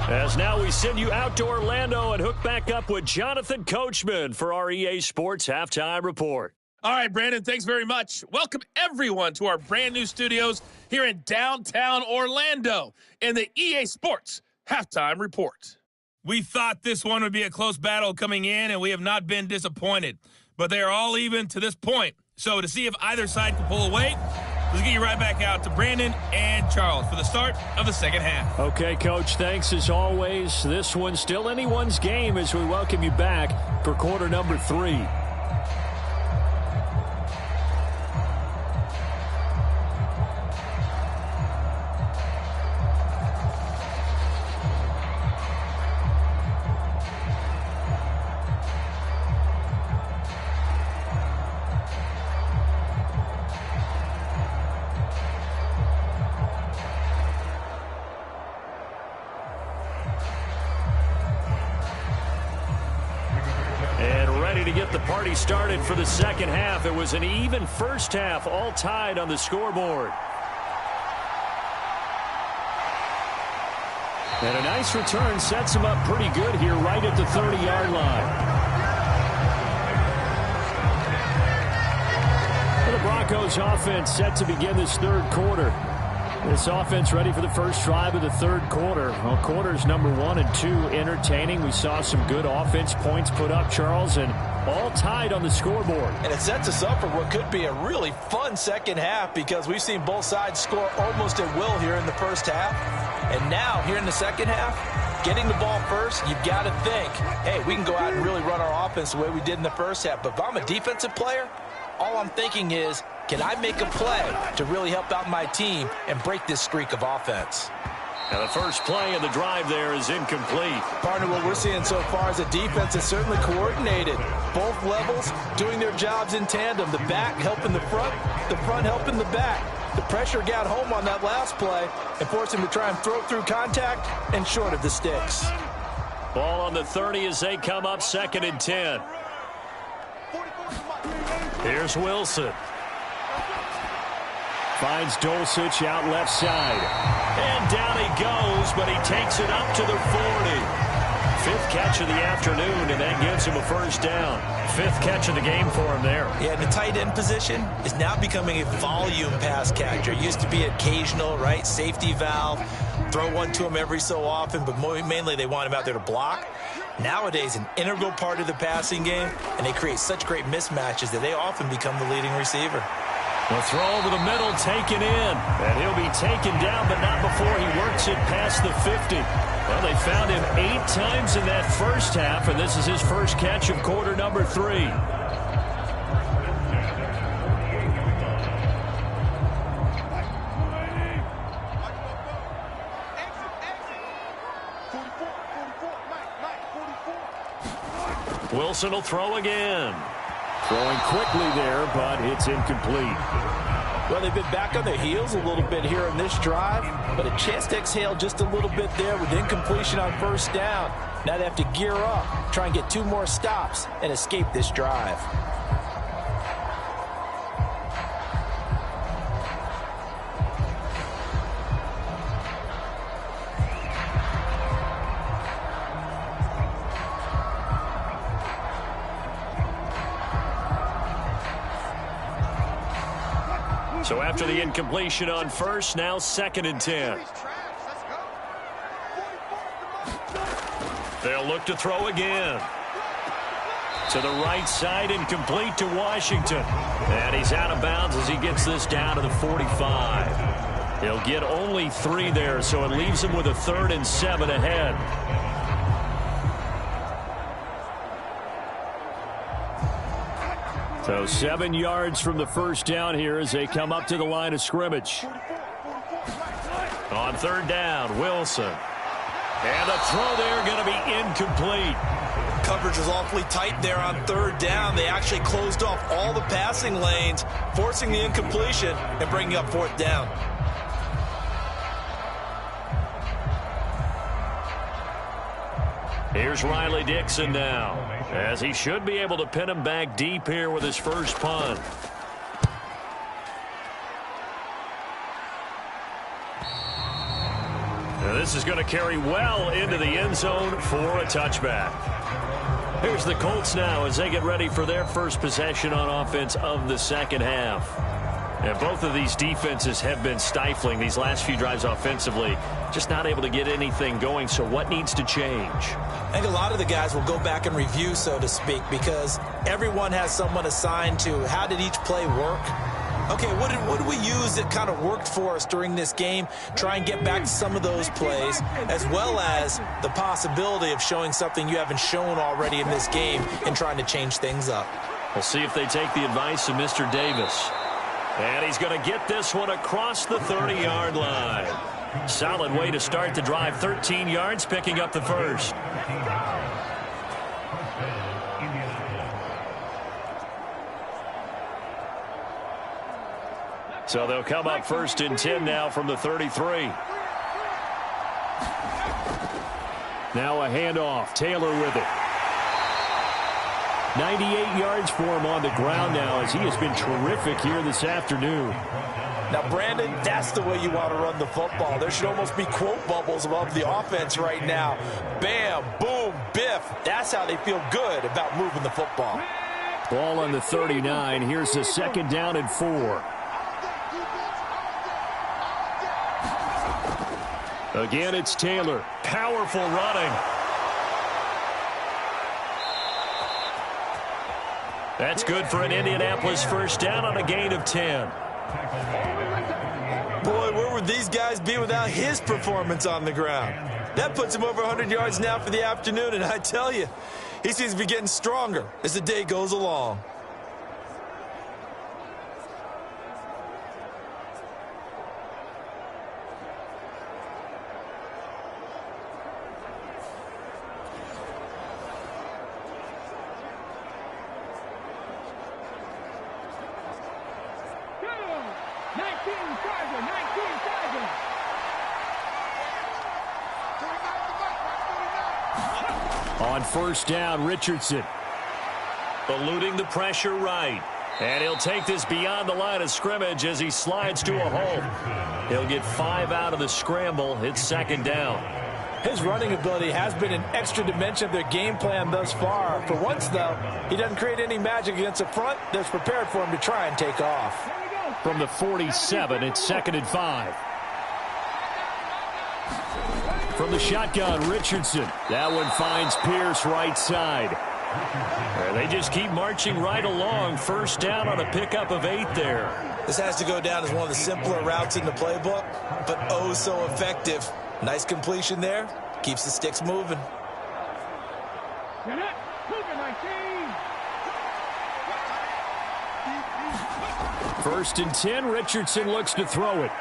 As now we send you out to Orlando and hook back up with Jonathan Coachman for our EA Sports Halftime Report. All right, Brandon, thanks very much. Welcome, everyone, to our brand new studios here in downtown Orlando in the EA Sports Halftime Report. We thought this one would be a close battle coming in, and we have not been disappointed. But they are all even to this point. So to see if either side can pull away, let's get you right back out to Brandon and Charles for the start of the second half. Okay, Coach, thanks as always. This one's still anyone's game as we welcome you back for quarter number 3. To get the party started for the second half. It was an even first half, all tied on the scoreboard. And a nice return sets him up pretty good here right at the 30-yard line. The Broncos offense set to begin this third quarter. This offense ready for the first drive of the third quarter. Well, quarters number 1 and 2 entertaining. We saw some good offense points put up, Charles, and all tied on the scoreboard. And it sets us up for what could be a really fun second half because we've seen both sides score almost at will here in the first half. And now, here in the second half, getting the ball first, you've got to think, hey, we can go out and really run our offense the way we did in the first half. But if I'm a defensive player, All I'm thinking is, can I make a play to really help out my team and break this streak of offense? Now the first play of the drive there is incomplete. Partner, what we're seeing so far is a defense that's certainly coordinated. Both levels doing their jobs in tandem. The back helping the front helping the back. The pressure got home on that last play and forced him to try and throw through contact and short of the sticks. Ball on the 30 as they come up 2nd and 10. Here's Wilson. Finds Dulcich out left side. And down he goes, but he takes it up to the 40. 5th catch of the afternoon, and that gives him a first down. 5th catch of the game for him there. Yeah, and the tight end position is now becoming a volume pass catcher. It used to be occasional, right? Safety valve. Throw one to him every so often, but mainly they want him out there to block. Nowadays, an integral part of the passing game, and they create such great mismatches that they often become the leading receiver. The throw over the middle, taken in. And he'll be taken down, but not before he works it past the 50. Well, they found him 8 times in that first half, and this is his first catch of quarter number 3. Wilson will throw again. Throwing quickly there, but it's incomplete. Well, they've been back on their heels a little bit here in this drive, but a chance to exhale just a little bit there with incompletion on first down. Now they have to gear up, try and get 2 more stops, and escape this drive. So after the incompletion on first, now 2nd and 10. They'll look to throw again. To the right side, incomplete to Washington. And he's out of bounds as he gets this down to the 45. He'll get only 3 there, so it leaves him with a 3rd and 7 ahead. So 7 yards from the first down here as they come up to the line of scrimmage. On 3rd down, Wilson. And the throw there going to be incomplete. Coverage was awfully tight there on 3rd down. They actually closed off all the passing lanes, forcing the incompletion and bringing up 4th down. Here's Riley Dixon now, as he should be able to pin him back deep here with his first punt. Now this is going to carry well into the end zone for a touchback. Here's the Colts now as they get ready for their first possession on offense of the second half. And both of these defenses have been stifling these last few drives offensively. Just not able to get anything going, so what needs to change? I think a lot of the guys will go back and review, so to speak, because everyone has someone assigned to how did each play work. Okay, what did we use that kind of worked for us during this game? Try and get back to some of those plays, as well as the possibility of showing something you haven't shown already in this game and trying to change things up. We'll see if they take the advice of Mr. Davis. And he's going to get this one across the 30-yard line. Solid way to start the drive. 13 yards, picking up the first. So they'll come up 1st and 10 now from the 33. Now a handoff. Taylor with it. 98 yards for him on the ground now as he has been terrific here this afternoon. Now, Brandon, that's the way you want to run the football. There should almost be quote bubbles above the offense right now. Bam, boom, biff. That's how they feel good about moving the football. Ball on the 39. Here's the 2nd down and 4. Again, it's Taylor. Powerful running. That's good for an Indianapolis first down on a gain of 10. Boy, where would these guys be without his performance on the ground? That puts him over 100 yards now for the afternoon, and I tell you, he seems to be getting stronger as the day goes along. On first down, Richardson. Eluding the pressure right. And he'll take this beyond the line of scrimmage as he slides to a halt. He'll get 5 out of the scramble. It's second down. His running ability has been an extra dimension of their game plan thus far. For once, though, he doesn't create any magic against the front that's prepared for him to try and take off. From the 47, it's 2nd and 5. From the shotgun, Richardson. That one finds Pierce right side. They just keep marching right along. First down on a pickup of 8 there. This has to go down as one of the simpler routes in the playbook, but oh so effective. Nice completion there. Keeps the sticks moving. First and 10, Richardson looks to throw it.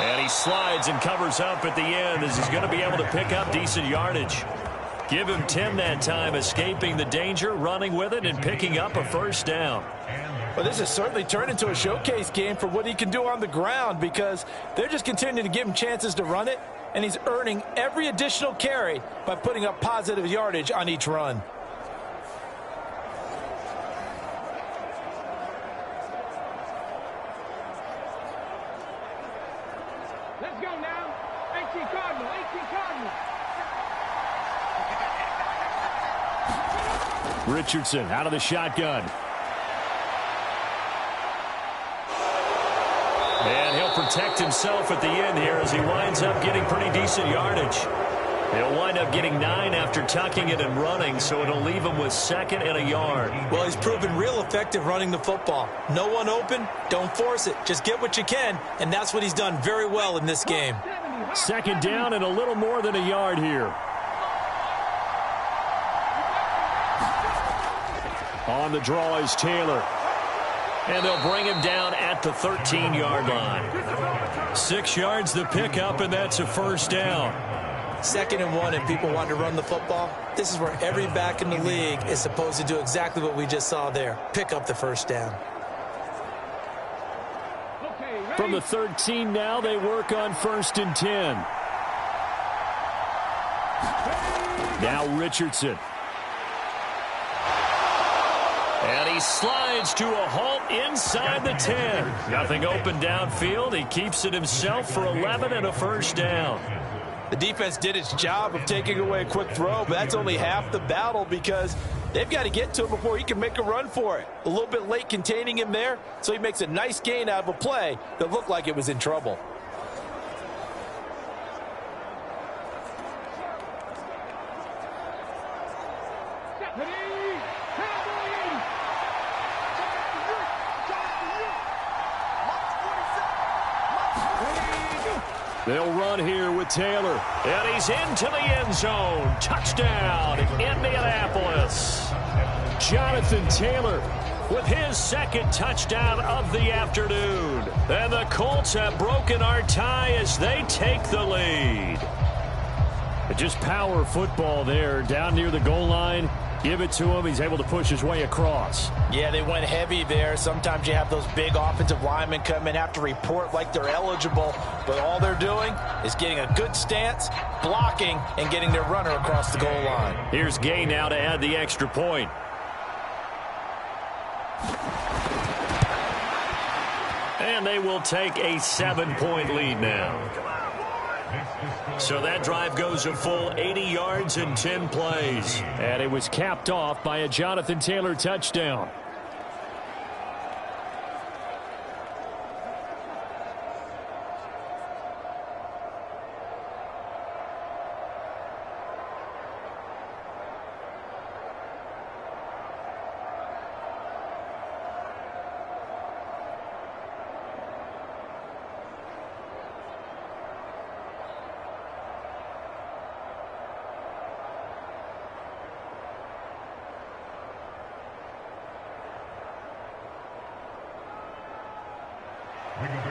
And he slides and covers up at the end as he's going to be able to pick up decent yardage. Give him 10 that time, escaping the danger, running with it, and picking up a first down. Well, this has certainly turned into a showcase game for what he can do on the ground because they're just continuing to give him chances to run it, and he's earning every additional carry by putting up positive yardage on each run. Let's go now. 18 Cardinal, 18 Cardinal. Richardson out of the shotgun. And he'll protect himself at the end here as he winds up getting pretty decent yardage. He'll wind up getting 9 after tucking it and running, so it'll leave him with 2nd and a yard. Well, he's proven real effective running the football. No one open, don't force it. Just get what you can, and that's what he's done very well in this game. 2nd down and a little more than a yard here. On the draw is Taylor. And they'll bring him down at the 13-yard line. 6 yards the pickup, and that's a first down. 2nd and 1, and people want to run the football. This is where every back in the league is supposed to do exactly what we just saw there. Pick up the first down. From the 13 now, they work on 1st and 10. Now Richardson. And he slides to a halt inside the 10. Nothing open downfield. He keeps it himself for 11 and a first down. The defense did its job of taking away a quick throw, but that's only half the battle because they've got to get to him before he can make a run for it. A little bit late containing him there, so he makes a nice gain out of a play that looked like it was in trouble. They'll run here with Taylor. And he's into the end zone. Touchdown, Indianapolis. Jonathan Taylor with his 2nd touchdown of the afternoon. And the Colts have broken our tie as they take the lead. Just power football there down near the goal line. Give it to him. He's able to push his way across. Yeah, they went heavy there. Sometimes you have those big offensive linemen come in, have to report like they're eligible, but all they're doing is getting a good stance, blocking, and getting their runner across the goal line. Here's Gay now to add the extra point. And they will take a 7-point lead now. So that drive goes a full 80 yards and 10 plays. And it was capped off by a Jonathan Taylor touchdown.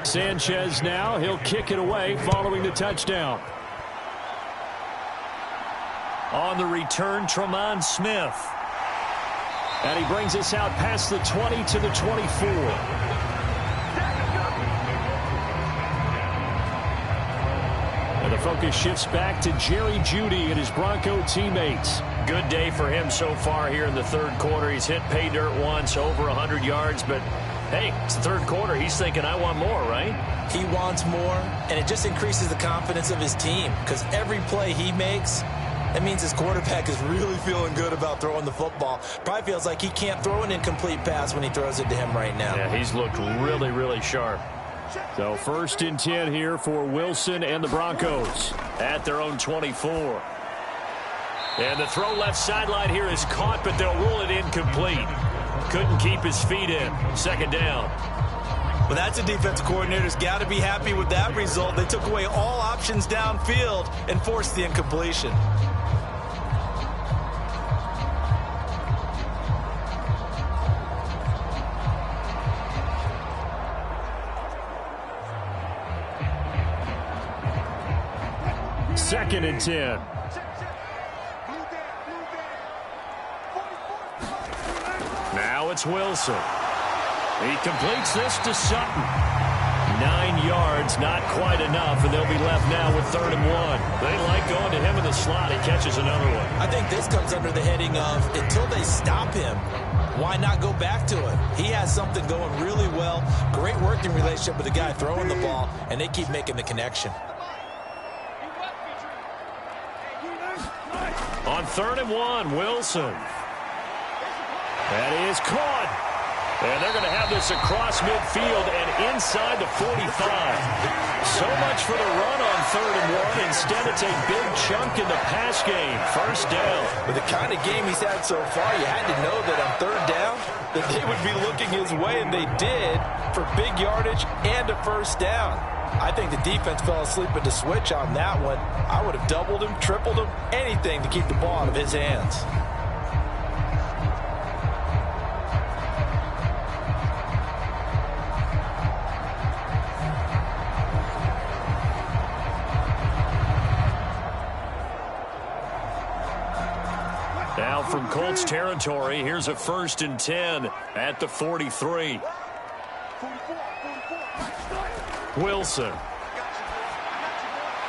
Sanchez now, he'll kick it away following the touchdown. On the return, Tremont Smith. And he brings us out past the 20 to the 24. And the the focus shifts back to Jerry Jeudy and his Bronco teammates. Good day for him so far here in the third quarter. He's hit pay dirt once, over 100 yards, but hey, it's the third quarter. He's thinking, I want more, right? He wants more, and it just increases the confidence of his team because every play he makes, that means his quarterback is really feeling good about throwing the football. Probably feels like he can't throw an incomplete pass when he throws it to him right now. Yeah, he's looked really, really sharp. So 1st and 10 here for Wilson and the Broncos At their own 24. And the throw left sideline here is caught, but they'll rule it incomplete. Couldn't keep his feet in. 2nd down. Well, that's a defensive coordinator's got to be happy with that result. They took away all options downfield and forced the incompletion. Second and 10. Now it's Wilson. He completes this to Sutton. 9 yards, not quite enough, and they'll be left now with 3rd and 1. They like going to him in the slot. He catches another one. I think this comes under the heading of until they stop him, why not go back to it? He has something going really well. Great working relationship with the guy throwing the ball, and they keep making the connection. On 3rd and 1, Wilson. That is caught. And they're going to have this across midfield and inside the 45. So much for the run on 3rd and 1. Instead, it's a big chunk in the pass game. 1st down. With the kind of game he's had so far, you had to know that on 3rd down, that they would be looking his way, and they did, for big yardage and a 1st down. I think the defense fell asleep at the switch on that one. I would have doubled him, tripled him, anything to keep the ball out of his hands. Now from Colts territory, here's a 1st and 10 at the 43. Wilson.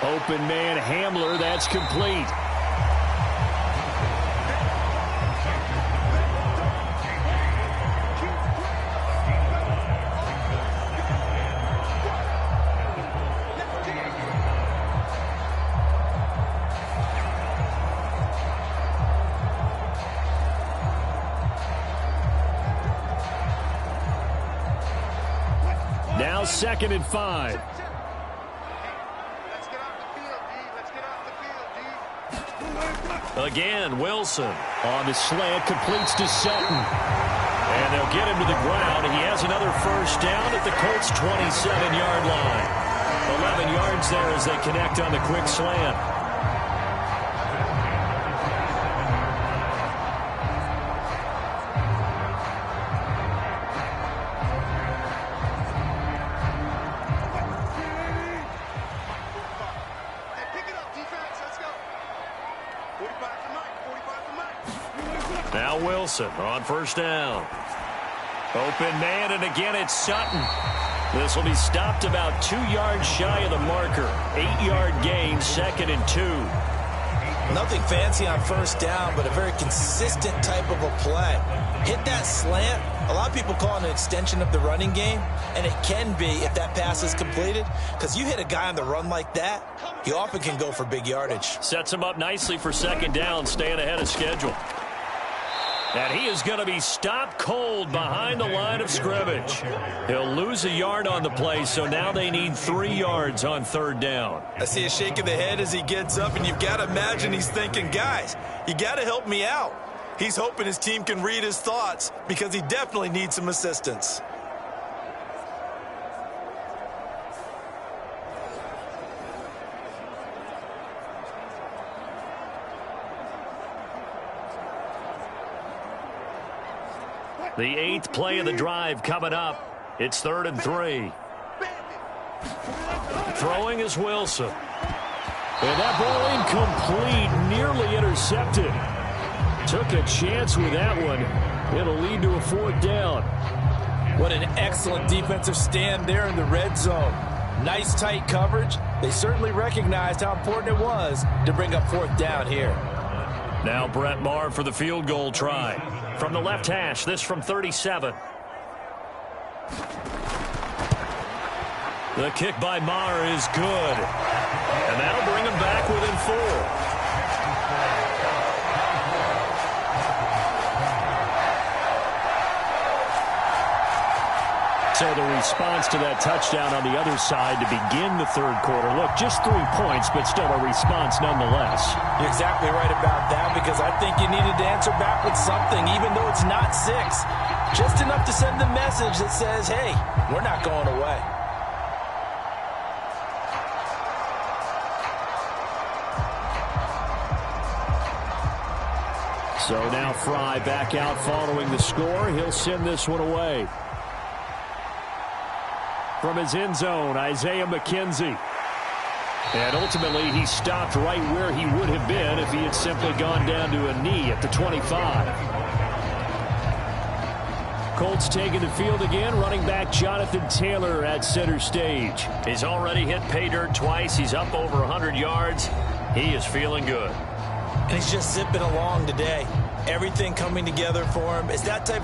Open man Hamler, that's complete. Now 2nd and 5. Again, Wilson. On the slant, completes to Sutton. And they'll get him to the ground. He has another 1st down at the Colts' 27-yard line. 11 yards there as they connect on the quick slant. Now Wilson on 1st down. Open man, and again it's Sutton. This will be stopped about 2 yards shy of the marker. 8-yard gain, 2nd and 2. Nothing fancy on 1st down, but a very consistent type of a play. Hit that slant. A lot of people call it an extension of the running game, and it can be if that pass is completed, because you hit a guy on the run like that, he often can go for big yardage. Sets him up nicely for 2nd down, staying ahead of schedule. And he is going to be stopped cold behind the line of scrimmage. He'll lose a yard on the play, so now they need 3 yards on 3rd down. I see a shake of the head as he gets up, and you've got to imagine he's thinking, guys, you got to help me out. He's hoping his team can read his thoughts because he definitely needs some assistance. The 8th play of the drive coming up. It's 3rd and 3. Throwing is Wilson. And that ball incomplete, nearly intercepted. Took a chance with that one. It'll lead to a 4th down. What an excellent defensive stand there in the red zone. Nice tight coverage. They certainly recognized how important it was to bring up fourth down here. Now Brett Maher for the field goal try. From the left hash, this from 37. The kick by Maher is good. And that'll bring him back within 4. So the response to that touchdown on the other side to begin the third quarter. Look, just 3 points, but still a response nonetheless. You're exactly right about that, because I think you needed to answer back with something, even though it's not 6. Just enough to send the message that says, hey, we're not going away. So now Fry back out following the score. He'll send this one away. From his end zone, Isaiah McKenzie. And ultimately, he stopped right where he would have been if he had simply gone down to a knee at the 25. Colts taking the field again. Running back Jonathan Taylor at center stage. He's already hit pay dirt twice. He's up over 100 yards. He is feeling good. And he's just zipping along today. Everything coming together for him. It's that type of